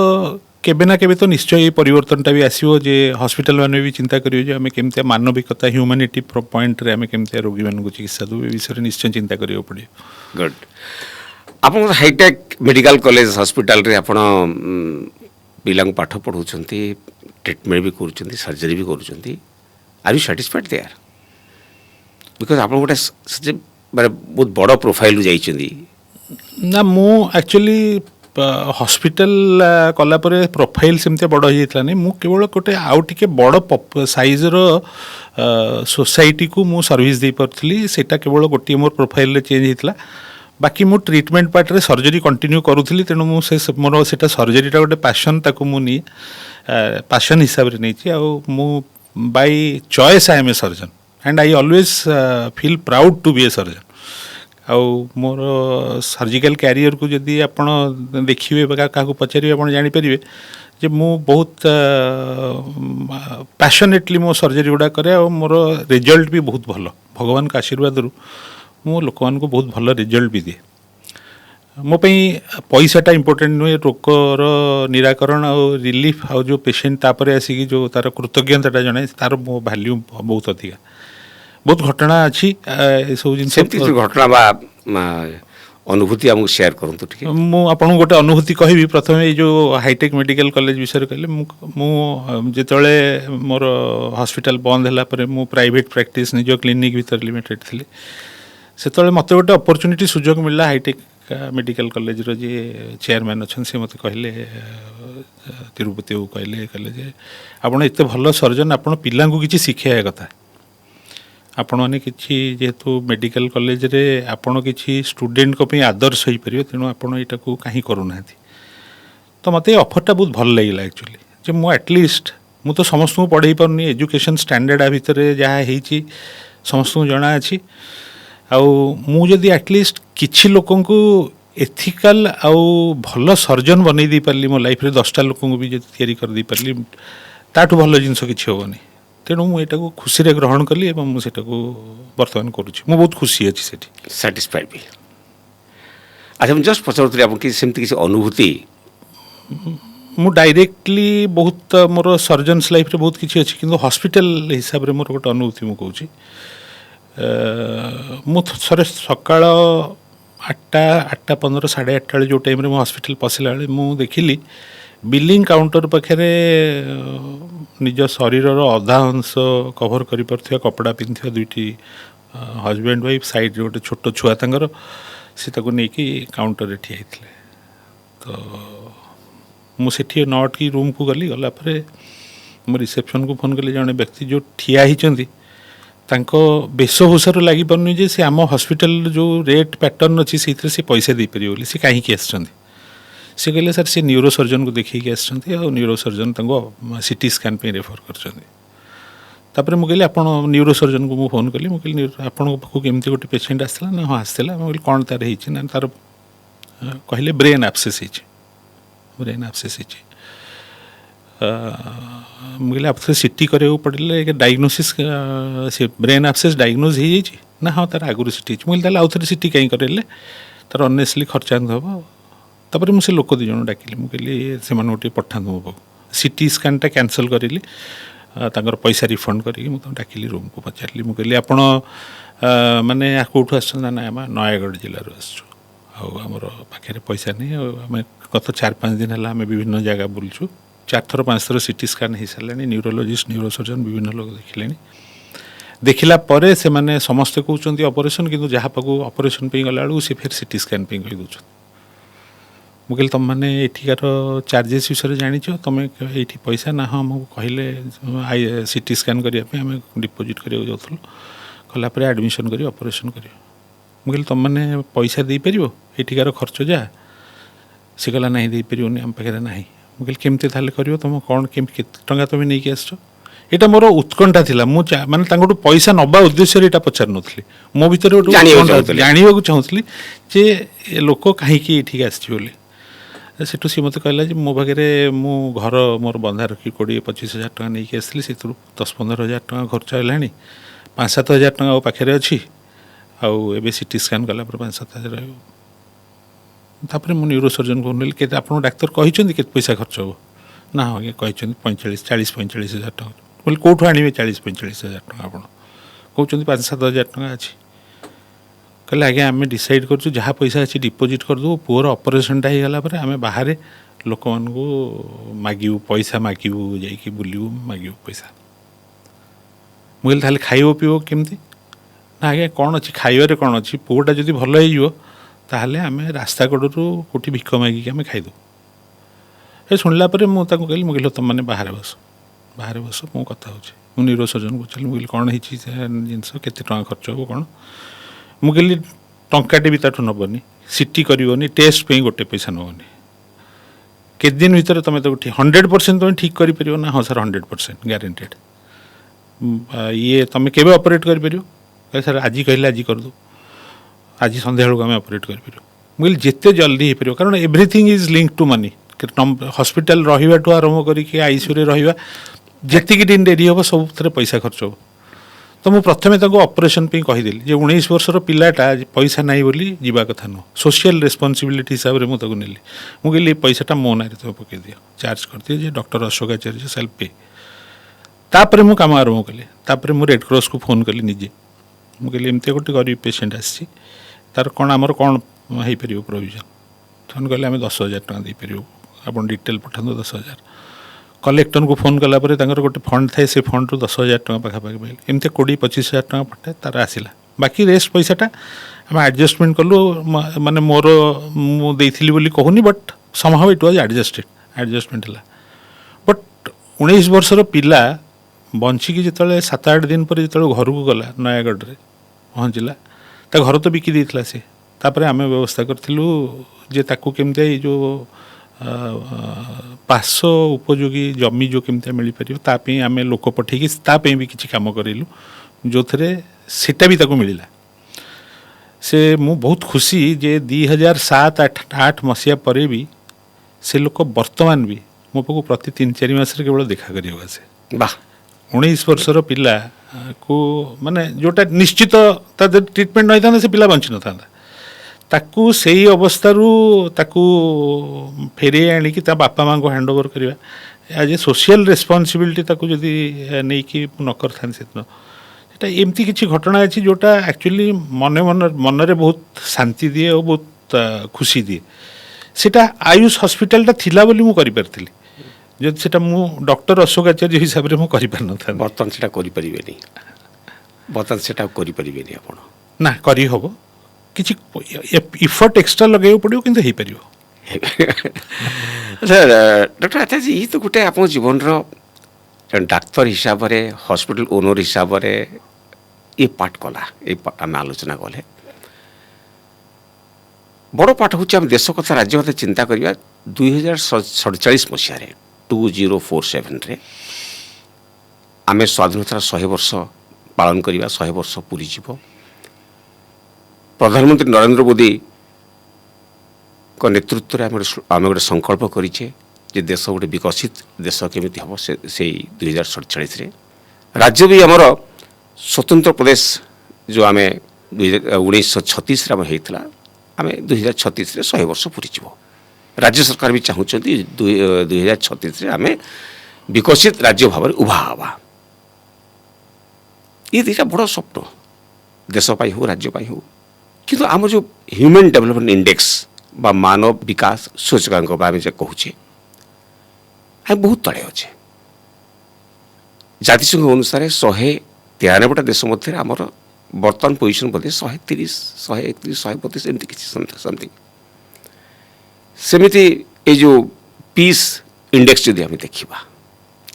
[SPEAKER 2] केबे ना केबे तो निश्चय ये परिवर्तनटा भी आसीबो जे हॉस्पिटल माने भी चिंता करियो जे आमे केमते मानविकता ह्यूमैनिटी पॉइंट रे आमे केमते रोगी मानकु चिकित्सा दु विषय निश्चय चिंता करियो पड़े
[SPEAKER 1] गुड आपण हाईटेक मेडिकल कॉलेज हॉस्पिटल रे आपण पिला पाठ पढौचंती ट्रीटमेंट भी करूचंती सर्जरी भी करूचंती are you satisfied there because आप गोटे माने बहुत बड़ प्रोफाइल जाइछंती
[SPEAKER 2] ना मु एक्चुअली हॉस्पिटल कला परे प्रोफाइल सेमते बड़ हो जाइतला नहीं मु केवल गोटे आउ टिके बड़ साइज रो सोसाइटी को मु सर्विस दे परथली सेटा केवल गोटे मोर प्रोफाइल रे चेंज हितला बाकी मु ट्रीटमेंट पार्ट रे सर्जरी कंटिन्यू करूथली तेणु मु से मोर सेटा सर्जरीटा गोटे पैशन ताको मु नी पैशन हिसाब रे नहीं छी आ मु by choice I am a surgeon and I always feel proud to be a surgeon आउ मोर सर्जिकल कैरियर को जदि आपण देखिबे का पचारिबे आपण जानि परिबे जे मु बहुत पैशनेटली मो सर्जरी गुडा करे और मोर रिजल्ट भी बहुत भलो भगवान का आशीर्वाद रु मो लोकमान को बहुत भलो रिजल्ट भी दिए मो पई पैसाटा इम्पोर्टेंट नुहे रोगर निराकरण और रिलीफ आ जो पेशेंट तापर आसिकी जो तार कृतज्ञताटा जनाए तार मो वैल्यू बहुत अधिका बहुत घटना अच्छी सब जिन
[SPEAKER 1] घटना बा अनुभूति आमको शेयर करंतु ठीक
[SPEAKER 2] मु आपन गोटे अनुभूति कहबी प्रथम ये जो हाईटेक मेडिकल कॉलेज विषय कहले मु जेतले मोर हॉस्पिटल बंद हला परे मु प्राइवेट प्रैक्टिस निजो क्लिनिक भीतर लिमिटेड थिले सेतले मते गोटे अपॉर्चुनिटी सुजोग मिलला हाईटेक मेडिकल कॉलेज रो जे चेयरमैन अच्छन से मते कहले तिरुपति को कहले जे आपण एते भलो सर्जन आपण पिला को किछि शिखाया कथा आपण मैंने किसी जेहेतु मेडिकल कॉलेज रे आपण किसी स्टूडेंट को आदर्श हो पारे तेणु आपण यहाँ को कहीं करूना तो मत ऑफरटा बहुत भल लगे एक्चुअली जे मु एटलिस्ट मु तो समस्त को पढ़े पारनी एजुकेशन स्टैंडर्ड भितर जहाँ होती समस्त को जना अच्छी आउ जदि एटलिस्ट किछि लोकों को एथिकल आउ भल सर्जन बनई दे पारली मो लाइफ रे 10टा लोकों को भी जदि तैयारी कर दे पारली ताठू भल जिनस किछि होबनी तेणु मुझे खुशी रे ग्रहण कली एवं मुझे बर्तमान करुँची मु बहुत खुशी अच्छी से
[SPEAKER 1] सैटिस्फाइड भी अच्छा मुझे जस्ट पचारूली आप सेमती किसी अनुभूति
[SPEAKER 2] मु डायरेक्टली बहुत मोर सर्जन्स लाइफ रे बहुत किसी अच्छी किंतु हॉस्पिटल हिसाब रे मोर गोटे अनुभूति मु कहूँ मु थरे सकाळ 8:15 8:30 जो टाइम रे हॉस्पिटल पशिला मु देखिली बिलिंग काउंटर पाखे निज शरीर अधा अंश कभर कर कपड़ा पिंधि दुईटी हजबैंड वाइफ साइड गोटे छोट छुआ तर सी नहीं काउंटर ठिया तो मुझे नट की रूम को गली गलापर मो रिसेप्शन को फोन कली जड़े व्यक्ति जो ठिया होती वेशभूषार लगी पार्नि जे सी आम हॉस्पिटल जो रेट पैटर्न अच्छी से पैसा दे पारे सी कहीं से कहले सर से न्यूरो सर्जन को देखिए आसछन्ती और न्यूरो सर्जन तांको सीटी स्कैन पे रेफर करछन्ती तापर मु कहली आपण न्यूरो सर्जन को मु फोन कली मु कहली आपण पाखु केमती गोटे पेशेंट आसला ना हाँ आसला मु कहली कौन तार ହେଇଛି ना तार कहले ब्रेन एब्सेस ହେଇଛି ब्रेन एब्सेस ହେଇଛି मु कहली आप सीटी करे पड़े डायग्नोसिस से ब्रेन एब्सेस डायग्नोज हो जाइए ना हाँ तार आगुरी सीटी मु कहली आउ थे सीटी कहीं करेले तार अनेसली खर्चांत हम तापर मुझे लोक दी जन डाकिली मु कहली से गोटे पठा मो पाक सीटी स्कैनटा कैंसल करी तांकर पैसा रिफंड करी डाकिली रूम को पचारि मु कहली आपण माने कौटू आस ना आम नयागढ़ जिलूर आसर पाखे पैसा नहीं आम गत 4-5 दिन है आम विभिन्न जगह बुलचु 4 थर 5 थर सीटी स्कैन हो सारे न्यूरोलोजिस्ट न्यूरोसर्जन विभिन्न लोग देखिले देखला परे से माने समस्ते कहते ऑपरेशन किंतु जहाँ पाक ऑपरेशन पे गला बेलू सी फिर सीटी स्कैन पे कही दौर मु कहली तुम मैंने एठिकार चार्जेस विषय जाच तुम ये पैसा ना हाँ मुझे कहले सीटी स्कैन करने आम डिपोजिट करने जाऊँ कलापर एडमिशन कर ऑपरेशन कर कहली तुम मैंने पैसा दे पार एठिकार खर्च जा सी कहला ना दे पारे आम पाखे ना मुझे कहली केमती कर तुम कौन केते टाँग तुम नहीं आस एटा मोर उत्कंठा थिला मु माने पैसा नबा उद्देश्य एटा पचार नथली मो भीतर गोटे जानिबा को चाहूली जे लोक कहीं ठीक आसी बोली सेठू सी मत कहला जे मो पाखे मु घर मोर बंधा रखी 20-25 हज़ार टका नहीं आसली से 10-15 हज़ार टका खर्च है 5-7 हज़ार टका पाखे अच्छी आउ ए सीटी स्कैन कला 5-7 हज़ार तापर मु न्यूरो सर्जन को नेली केते आपन डाक्टर कहिसेंती केते पैसा खर्च हो ना आगे कहिसेंती 40-45 हज़ार टका बोले कौटू आने 40-45 हज़ार टका आप कहते 5-7 हज़ार टका अच्छी कहले आगे आम डिसाइड कर जहाँ पैसा अच्छी डिपोजिट करदे पुअर ऑपरेशनटा हो गला आम बाहर लोक मानू मागू पैसा मागू जा बुलू मागू पैसा मुझे खाइब पीब केमती ना आगे कौन अच्छी खाइबार कौन अच्छी पुअटा जब भल हो आम रास्ता कड़ू कौटी भिक मागिक आम खाईदू ये शुणला मुझे कहली मुझे तुम मैंने बाहर बस मु कथा हो न्यूरो सर्जन को चल मुझे कौन जिनस केते टଙ୍କା खर्च हो कौन मु कहली टंकाटे भी ताठू नबनी सीटी करनी टेस्ट पे गोटे पैसा नबनी केत दिन भीतर तुम तो 100% तुम ठीक कर ना हाँ सर 100% ग्यारंटेड ये तुम केवे ऑपरेट कर सर आज कहले आज करदू आज संध्या बेलू आम ऑपरेट कर मुझे जिते जल्दी हो पार कारण everything is link to money hospital रही आरंभ करके आईसीयू रहा जी दिन डेरी हम सब पैसा खर्च हो तो मुझे प्रथम ऑपरेशन पे कहीदेली जे 19 वर्षर पिलाटा पैसा नहीं बोली जीवा कथा नुह सोशल रेस्पॉन्सिबिलिटी हिसाब से मुझे नेली मुझे पैसाटा मो ना तुम पकई दियो चार्ज कर दिए जे डॉक्टर अशोकाचार्य सेल्फ पे तापर मु काम आरंभ कली तापर मु रेड क्रॉस को फोन कली निजे मुझे एमती गोटे गरीब पेसेंट आसी तार कौन आमर कौन हो पार प्रोविजन फोन कले आम 10,000 टका दे पारू आप डिटेल पठा 10,000 कलेक्टर को फोन कला गोटे फंड थाए से फंड रू 10,000 टका पाखापाखि पाइल एमती 20-25 हज़ार टका पठाए तार आसला बाकी रेस्ट पैसाटा आम एडजस्टमेंट कलु माने मोर मुझे बोली कहूनी but somehow it was adjustment है बट 19 वर्षर पिला बंचिकी जिते 7-8 दिन पर जो घर को गला नयागढ़ में पहुँचला घर तो बिकी देता से तापर आम व्यवस्था करूँ जे ताकू केमती जो 500 उपयोगी जमी जो केमती मिल पार आम लोक पठेकी तापी भी किसी कम करेलु जो थे सेटा भी ताकू मिलला से मु बहुत खुशी जे 2007-8 मसीहा पर भी से लोक वर्तमान भी मो पाक प्रति 3-4 मास केवल देखा कर से
[SPEAKER 1] वाह
[SPEAKER 2] 19 वर्षर पिला को माने जोटा निश्चित ट्रिटमेंट नहीं था से पिला बंची न था ताकू से ही अवस्थारू ताकू फेरे आणिकी ता बापा माँ को हैंड ओवर करवा एज ए सोशल रेस्पॉन्सिबिलिटी ताकू जदि नहीं कि न कर था सेटा एमती किसी घटना अच्छी जोटा एक्चुअली मन मन मनरे बहुत शांति दिए और बहुत खुशी दिए सेटा आयुष हॉस्पिटलटा थिला बोली मु करि परथिली जब सेटा मु डॉक्टर अशोकाचार्य हिसाब रे मु करि पार न था
[SPEAKER 1] बर्तन सेटा करि परिबेनी बर्तन सेटा करि परिबेनी आपण
[SPEAKER 2] ना करी होबो किसी इफर्ट एक्सट्रा लगे पड़ो कि हो पार
[SPEAKER 1] सर डॉक्टर आचार्य जी ये तो गोटे आप जीवन डाक्तर हिसाब से हॉस्पिटल ओनर हिसाब से ये पार्ट कला ये आम आलोचना कले बड़ पार्ट हूँ देश कथा राज्य कथा चिंता करवा 2047 ମସିହାରେ 2047ରେ ଆମେ ସ୍ୱାଧୀନତାର 100 ବର୍ଷ ପାଳନ କରିବା, 100 ବର୍ଷ ପୁରିଯିବ। ପ୍ରଧାନମନ୍ତ୍ରୀ ନରେନ୍ଦ୍ର ମୋଦିଙ୍କ ନେତୃତ୍ୱରେ ଆମେ ଗୋଟେ ସଂକଳ୍ପ କରିଛେ ଯେ ଦେଶ ଗୋଟେ ବିକଶିତ ଦେଶ କେମିତି ହେବ ସେଇ 2047ରେ। ରାଜ୍ୟ ବି ଆମର ସ୍ୱତନ୍ତ୍ର ପ୍ରଦେଶ ଯେଉଁ ଆମେ 1936ରେ ଆମର ହେଇଥିଲା, ଆମେ 2036ରେ 100 ବର୍ଷ ପୁରିଯିବ। ରାଜ୍ୟ ସରକାର ବି ଚାହୁଁଛନ୍ତି 2036ରେ ଆମେ ବିକଶିତ ରାଜ୍ୟ ଭାବରେ ଉଭା ହେବା। ଏ ଦୁଇଟା ବଡ଼ ସ୍ୱପ୍ନ, ଦେଶ ପାଇଁ ହେଉ ରାଜ୍ୟ ପାଇଁ ହେଉ। କିନ୍ତୁ ଆମର ଯେଉଁ ହ୍ୟୁମାନ୍ ଡେଭଲପମେଣ୍ଟ ଇଣ୍ଡେକ୍ସ ବା ମାନବ ବିକାଶ ସୂଚକାଙ୍କ ଆମେ ଯେ କହୁଛେ, ଆମେ ବହୁତ ତଳେ ଅଛେ। ଜାତିସଂଘ ଅନୁସାରେ 193ଟା ଦେଶ ମଧ୍ୟରେ ଆମର ବର୍ତ୍ତମାନ ପୋଜିସନ୍ ବୋଧେ 130, 131, 132 ଏମିତି କିଛି ସମଥିଙ୍ଗ। ସେମିତି ଏଇ ଯେଉଁ ପିସ୍ ଇଣ୍ଡେକ୍ସ ଯଦି ଆମେ ଦେଖିବା,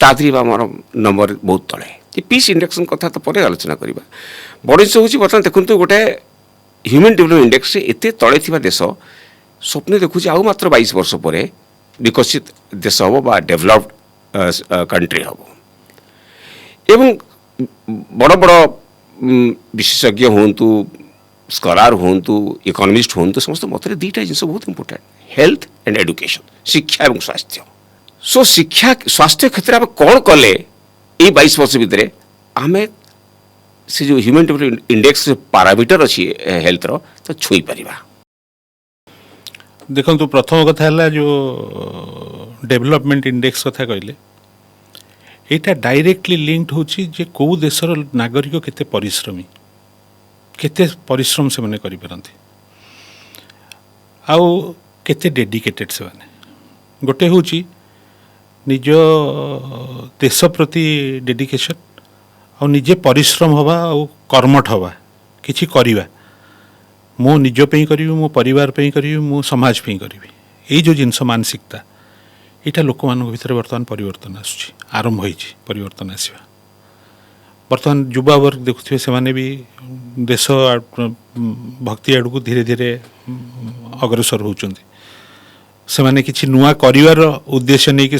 [SPEAKER 1] ତା ଦେହରେ ଆମର ନମ୍ବର ବହୁତ ତଳେ। ଏ ପିସ୍ ଇଣ୍ଡେକ୍ସ କଥା ତ ପରେ ଆଲୋଚନା କରିବା। ବଡ଼ ଜିନିଷ ହେଉଛି ବର୍ତ୍ତମାନ ଦେଖନ୍ତୁ ଗୋଟେ ହ୍ୟୁମାନ୍ ଡେଭଲପମେଣ୍ଟ ଇଣ୍ଡେକ୍ସରେ ଏତେ ତଳେ ଥିବା ଦେଶ ସ୍ୱପ୍ନ ଦେଖୁଛି ଆଉ ମାତ୍ର 22 ବର୍ଷ ପରେ ବିକଶିତ ଦେଶ ହେବ ବା ଡେଭଲପଡ କଣ୍ଟ୍ରି ହେବ। ଏବଂ ବଡ଼ ବଡ଼ ବିଶେଷଜ୍ଞ ହୁଅନ୍ତୁ, ସ୍କଲାର ହୁଅନ୍ତୁ, ଇକୋନୋମିଷ୍ଟ ହୁଅନ୍ତୁ, ସମସ୍ତ ମତରେ ଦୁଇଟା ଜିନିଷ ବହୁତ ଇମ୍ପୋର୍ଟାଣ୍ଟ, ହେଲ୍ଥ ଆଣ୍ଡ ଏଡୁକେସନ୍, ଶିକ୍ଷା ଏବଂ ସ୍ୱାସ୍ଥ୍ୟ। ସୋ ଶିକ୍ଷା ସ୍ୱାସ୍ଥ୍ୟ କ୍ଷେତ୍ରରେ ଆମେ କ'ଣ କଲେ ଏଇ 22 ବର୍ଷ ଭିତରେ ଆମେ ସେ ଯେଉଁ ହ୍ୟୁମାନ୍ ଡେଭଲପମେଣ୍ଟ ଇଣ୍ଡେକ୍ସ ପାରାମିଟର ଅଛି ହେଲ୍ଥର ତ ଛୁଇଁପାରିବା।
[SPEAKER 2] ଦେଖନ୍ତୁ, ପ୍ରଥମ କଥା ହେଲା ଯେଉଁ ଡେଭଲପମେଣ୍ଟ ଇଣ୍ଡେକ୍ସ କଥା କହିଲେ, এইটা ডাইরেক্টলি লিঙ্কড হচ্ছে যে কেউ দেশর নাগরিক কেতে পরিশ্রমী, কেতে পরিশ্রম সে করিপারନ୍ତି, আউ কেতে ডেডিকেটেড সে। গোটে হচ্ছে নিজ দেশ প্রতি ডেডিকেশন, ଆଉ ନିଜେ ପରିଶ୍ରମ ହେବା ଆଉ କର୍ମଠ ହେବା, କିଛି କରିବା। ମୁଁ ନିଜ ପାଇଁ କରିବି, ମୋ ପରିବାର ପାଇଁ କରିବି, ମୁଁ ସମାଜ ପାଇଁ କରିବି। ଏଇ ଯେଉଁ ଜିନିଷ ମାନସିକତା, ଏଇଟା ଲୋକମାନଙ୍କ ଭିତରେ ବର୍ତ୍ତମାନ ପରିବର୍ତ୍ତନ ଆସୁଛି, ଆରମ୍ଭ ହୋଇଛି ପରିବର୍ତ୍ତନ ଆସିବା। ବର୍ତ୍ତମାନ ଯୁବାବର୍ଗ ଦେଖୁଥିବେ, ସେମାନେ ବି ଦେଶ ଭକ୍ତି ଆଡ଼କୁ ଧୀରେ ଧୀରେ ଅଗ୍ରସର ହେଉଛନ୍ତି। ସେମାନେ କିଛି ନୂଆ କରିବାର ଉଦ୍ଦେଶ୍ୟ ନେଇକି,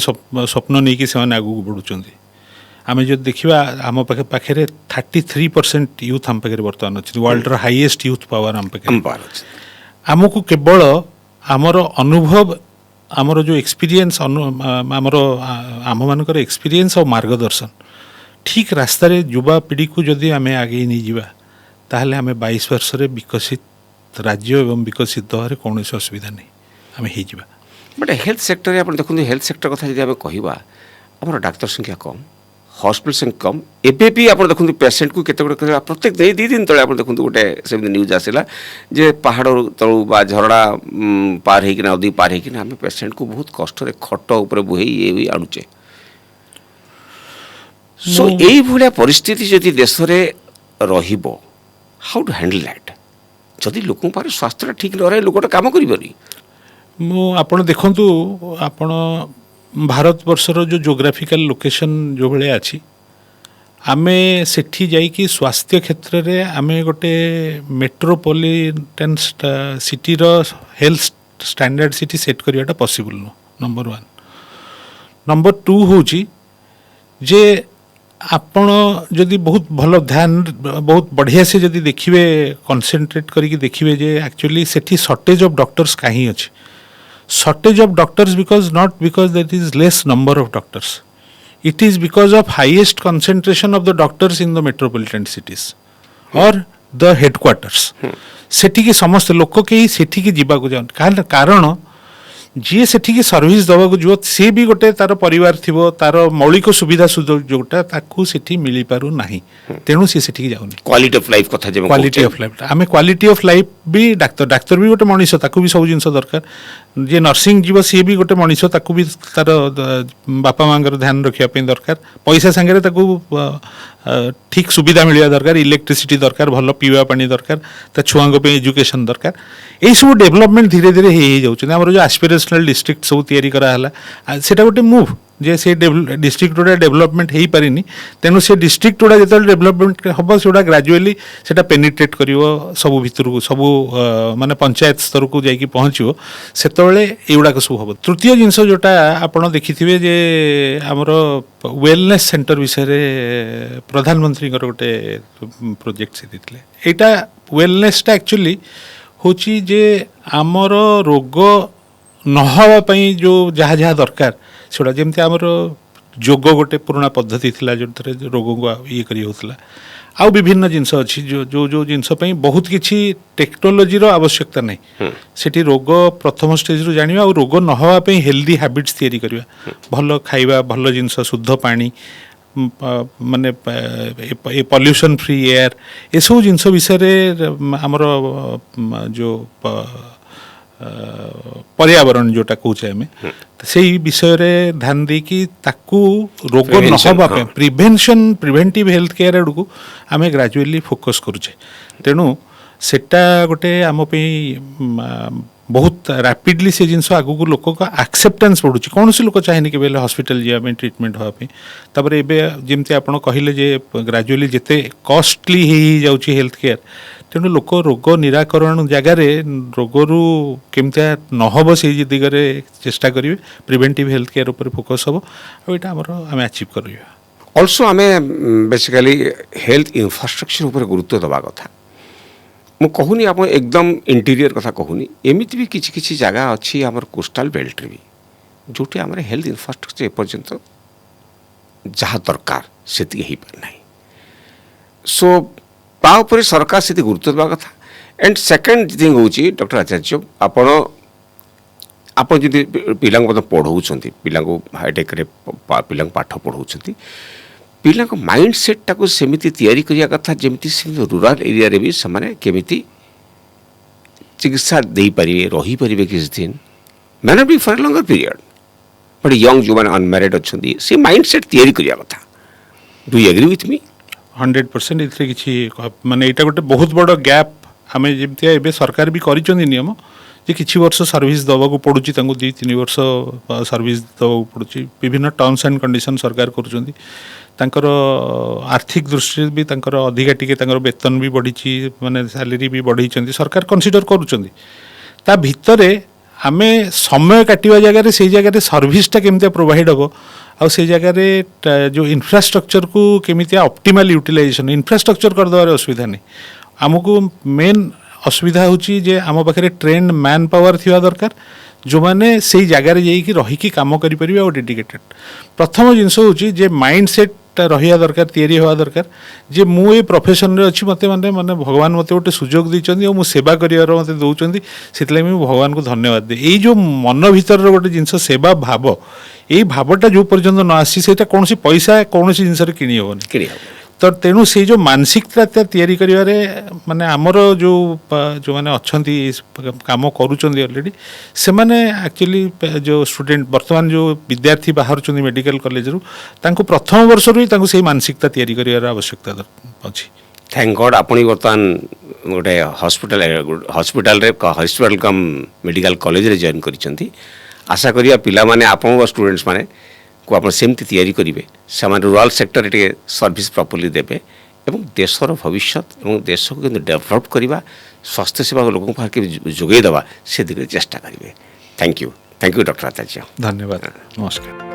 [SPEAKER 2] ସ୍ୱପ୍ନ ନେଇକି ସେମାନେ ଆଗକୁ ବଢ଼ୁଛନ୍ତି। ଆମେ ଯଦି ଦେଖିବା, ଆମ ପାଖରେ 33% ୟୁଥ୍ ଆମ ପାଖରେ ବର୍ତ୍ତମାନ ଅଛନ୍ତି। ୱାର୍ଲଡର ହାଇଏଷ୍ଟ ୟୁଥ୍ ପାୱାର ଆମ ପାଖରେ। ଆମକୁ କେବଳ ଆମର ଅନୁଭବ, ଆମର ଯେଉଁ ଏକ୍ସପିରିଏନ୍ସ, ଆମର ଆମମାନଙ୍କର ଏକ୍ସପିରିଏନ୍ସ ଆଉ ମାର୍ଗଦର୍ଶନ, ଠିକ୍ ରାସ୍ତାରେ ଯୁବାପିଢ଼ିକୁ ଯଦି ଆମେ ଆଗେଇ ନେଇଯିବା, ତାହେଲେ ଆମେ 22 ବର୍ଷରେ ବିକଶିତ ରାଜ୍ୟ ଏବଂ ବିକଶିତ ଦେହରେ କୌଣସି ଅସୁବିଧା ନାହିଁ, ଆମେ ହେଇଯିବା।
[SPEAKER 1] ବଟ୍ ହେଲ୍ଥ ସେକ୍ଟରରେ ଆପଣ ଦେଖନ୍ତୁ, ହେଲ୍ଥ ସେକ୍ଟର କଥା ଯଦି ଆମେ କହିବା, ଆମର ଡାକ୍ତର ସଂଖ୍ୟା କମ୍, ହସ୍ପିଟାଲ ସଂଖ୍ୟା କମ୍। ଏବେ ବି ଆପଣ ଦେଖନ୍ତୁ ପେସେଣ୍ଟକୁ କେତେ ଗୁଡ଼ିଏ ପ୍ରତ୍ୟେକ 2 ଦିନ ତଳେ ଆପଣ ଦେଖନ୍ତୁ ଗୋଟେ ସେମିତି ନ୍ୟୁଜ୍ ଆସିଲା ଯେ ପାହାଡ଼ ତଳୁ ବା ଝରଣା ପାର ହେଇକିନା, ନଦୀ ପାର ହେଇକିନା ଆମେ ପେସେଣ୍ଟକୁ ବହୁତ କଷ୍ଟରେ ଖଟ ଉପରେ ବୋହେଇ ଆଣୁଛେ। ସୋ ଏଇଭଳିଆ ପରିସ୍ଥିତି ଯଦି ଦେଶରେ ରହିବ, ହାଉ ଟୁ ହ୍ୟାଣ୍ଡେଲ୍ ଦ୍ୟାଟ୍? ଯଦି ଲୋକଙ୍କ ପାଖରେ ସ୍ୱାସ୍ଥ୍ୟଟା ଠିକ୍ ନ ରହେ, ଲୋକଟା କାମ କରିବନି।
[SPEAKER 2] ଆପଣ ଦେଖନ୍ତୁ, ଆପଣ ଭାରତବର୍ଷର ଯେଉଁ ଜୋଗ୍ରାଫିକାଲ ଲୋକେସନ୍ ଯେଉଁ ଭଳିଆ ଅଛି, ଆମେ ସେଠି ଯାଇକି ସ୍ୱାସ୍ଥ୍ୟ କ୍ଷେତ୍ରରେ ଆମେ ଗୋଟେ ମେଟ୍ରୋପଲିଟାନ୍ ସିଟିର ହେଲ୍ଥ ଷ୍ଟାଣ୍ଡାର୍ଡ଼ ସିଟି ସେଟ୍ କରିବାଟା ପସିବୁଲ୍ ନୁହଁ, ନମ୍ବର 1। ନମ୍ବର 2 ହେଉଛି ଯେ ଆପଣ ଯଦି ବହୁତ ଭଲ ଧ୍ୟାନ, ବହୁତ ବଢ଼ିଆ ସେ ଯଦି ଦେଖିବେ, କନସେନ୍ଟ୍ରେଟ୍ କରିକି ଦେଖିବେ ଯେ ଆକ୍ଚୁଆଲି ସେଠି ସର୍ଟେଜ୍ ଅଫ୍ ଡକ୍ଟର୍ସ କାହିଁ ଅଛି। Shortage of doctors not because there is less number of doctors. It is because of highest concentration of the doctors in the metropolitan cities or the headquarters. ସେଠିକି ସମସ୍ତେ ଲୋକ କେହି ସେଠିକି ଯିବାକୁ ଯାଆନ୍ତି, କାରଣ ଯିଏ ସେଠିକି ସର୍ଭିସ୍ ଦେବାକୁ ଯିବ, ସିଏ ବି ଗୋଟେ ତାର ପରିବାର ଥିବ, ତାର ମୌଳିକ ସୁବିଧା ସୁଯୋଗ ଯେଉଁଟା ତାକୁ ସେଠି ମିଳିପାରୁନାହିଁ, ତେଣୁ ସିଏ ସେଠିକି ଯାଉନି।
[SPEAKER 1] କ୍ୱାଲିଟି ଅଫ୍ ଲାଇଫ୍ କଥା,
[SPEAKER 2] କ୍ୱାଲିଟି ଅଫ୍ ଲାଇଫ୍, ଆମେ କ୍ୱାଲିଟି ଅଫ୍ ଲାଇଫ୍ ବି ଡାକ୍ତର ବି ଗୋଟେ ମଣିଷ, ତାକୁ ବି ସବୁ ଜିନିଷ ଦରକାର। ଯିଏ ନର୍ସିଂ ଯିବ, ସିଏ ବି ଗୋଟେ ମଣିଷ, ତାକୁ ବି ତାର ବାପା ମାଆଙ୍କର ଧ୍ୟାନ ରଖିବା ପାଇଁ ଦରକାର। ପଇସା ସାଙ୍ଗରେ ତାକୁ ଠିକ୍ ସୁବିଧା ମିଳିବା ଦରକାର, ଇଲେକ୍ଟ୍ରିସିଟି ଦରକାର, ଭଲ ପିଇବା ପାଣି ଦରକାର, ତା ଛୁଆଙ୍କ ପାଇଁ ଏଜୁକେସନ୍ ଦରକାର। ଏଇସବୁ ଡେଭଲପମେଣ୍ଟ ଧୀରେ ଧୀରେ ହେଇଯାଉଛନ୍ତି। ଆମର ଯେଉଁ ଆସ୍ପିରେସନାଲ୍ ଡିଷ୍ଟ୍ରିକ୍ଟ ସବୁ ତିଆରି କରାହେଲା, ସେଇଟା ଗୋଟେ ମୁଭ୍। जे से डिस्ट्रिक्ट गुड़ा डेवलपमेंट हो पारिनी तेणु से डिस्ट्रिक्ट गुड़ा जो डेवलपमेंट हम से ग्राजुअली से पेनिट्रेट कर सब भितर को सब माने पंचायत स्तर को जाकि पहुँचो से युवाक सब हम। तृतीय जिनस जोटा आप देखिथे जे आमर वेलनेस सेंटर विषय प्रधानमंत्री गोटे प्रोजेक्ट से देते यहाँ वेलनेसटा एक्चुअली हूँ जे आमर रोग नहवाई जो जहाँ जहाँ दरकार से जमी आमर जोग गोटे पुराना पद्धति थिला जो रोग को ये करी होता आउ विभिन्न जिनस अच्छी जो जो जो जिनस बहुत किसी टेक्नोलोजी आवश्यकता नहीं सेठी रोग प्रथम स्टेज रु जानिबा और रोग नहवाई हेल्दी हैबिट्स तैयारी करवा भल खाइबा भल जिनस शुद्ध पानी माने पॉल्यूशन फ्री एयर ये सब जिनस विषय आमर जो पर्यावरण जोटा कहे आम से विषय रे ध्यान देकी ताकू रोग नहबा प्रिवेंटिव हेल्थ केयर आड़क आम ग्रेजुअली फोकस करुचे तेणु सेटा गोटे आम बहुत रैपिडली से जिनस आगू लोक का एक्सेप्टेंस बढ़ुँ कौन सी लोक चाहे कि हॉस्पिटल जावाई ट्रिटमेंट हाँपाई तापर एवं जमी आप कहले जे ग्रेजुअली जिते कॉस्टली हो जाऊँगी हेल्थ केयर तेणु लोक रोग निराकरण जगार रोगरू केमती नहब से दिगरे चेष्टा करेंगे प्रिवेंटिव हेल्थ केयर उपर फोकस हम आईटा आम अचीव कर
[SPEAKER 1] ऑल्सो आम बेसिकली हेल्थ इंफ्रास्ट्रक्चर उपर गुरुत्व दवा कथा मु कहूनी आप एकदम इंटीरियर कथा कहूनी एमती भी किसी किसी जगह अच्छी आमर कोस्टाल बेल्ट भी जोटी आमर हेल्थ इंफ्रास्ट्रक्चर एपर्यंत जहाँ दरकार से पारना सो तापर सरकार से गुरुत्व देवा कथा एंड सेकेंड थिंग हूँ डॉक्टर आचार्य आप जी पिला पढ़ाऊँ पिला हाईटेक पिला पाठ पढ़ाऊँ पिला माइंड सेट टाको सेमिति तैयारी करिया कथा जेमिति रूरल एरिया रे भी समाने केमिति चिकित्सा दे पारिबे रही पारिबे किस दिन may not be for longer period but young जो मैंने अनमैरिड अच्छी से माइंड सेट तैयारी करिया कथा do you agree with me
[SPEAKER 2] 100% इतने किसी माने यहाँ गोटे बहुत बड़ गैप आम जमी एवं सरकार भी कर नियम जे किसी वर्ष सर्विस दवाक पड़ुची 2-3 वर्ष सर्विस दवाक पड़ुची विभिन्न टर्म्स एंड कंडीशन सरकार करुँच आर्थिक दृष्टि भी अधिका टिके वेतन भी बढ़ी माने सैलरी भी बढ़ी सरकार कंसीडर करुँच भितर आम समय काटिया जगह से जगह सर्विसटा केमती प्रोवाइड हम आउ से जगह जो इंफ्रास्ट्रक्चर को केमिति ऑप्टिमल यूटिलाइजेशन इंफ्रास्ट्रक्चर करदेवार असुविधा नहीं आमको मेन असुविधा होची जे आम पाखे ट्रेंड मैन पावर थिवा दरकार जो मैंने से जगार जाइए रहीकि काम करें और डेडिकेटेड प्रथम जिनस होची जे माइंड सेट रहा दरकार तैयारी हवा दरकार जे मु ये प्रोफेशन रे अच्छी मत माने माने भगवान मत गोटे सुजोग देइछन्ती और मु सेवा करिवार मते दउछन्ती सेतले मु भगवान को धन्यवाद दे एई जो मन भीतर गोटे जिनस सेवा भाव यही भावटा जो पर्यंत न आसी सेटा कौन सी पैसा कौन सी जिनस किनी हेबनी तो तेणु से जो मानसिकता तैयारी करिवारे माने आमर जो जो माने अच्छंती काम करूचंदी ऑलरेडी से माने एक्चुअली जो स्टूडेंट वर्तमान जो विद्यार्थी बाहर चंदी मेडिकल कॉलेज रु तांको प्रथम वर्ष रु तांको से मानसिकता तैयारी करिवार आवश्यकता अछि
[SPEAKER 1] थैंक गॉड आपण वर्तमान गोटे हॉस्पिटल कम मेडिकल कॉलेज रे जॉइन करिसंती आशा करिया पिला माने आपण स्टूडेंट्स माने को आप सेमती तैयारी करेंगे से रूराल सेक्टर टे सर्विस प्रॉपर्ली देवे एवं देशर भविष्य और देश को डेभलप करवा स्वास्थ्य सेवा लोक जोगेदेवा से दिगरे चेष्टा करेंगे थैंक यू डॉक्टर आचार्य
[SPEAKER 2] धन्यवाद नमस्कार।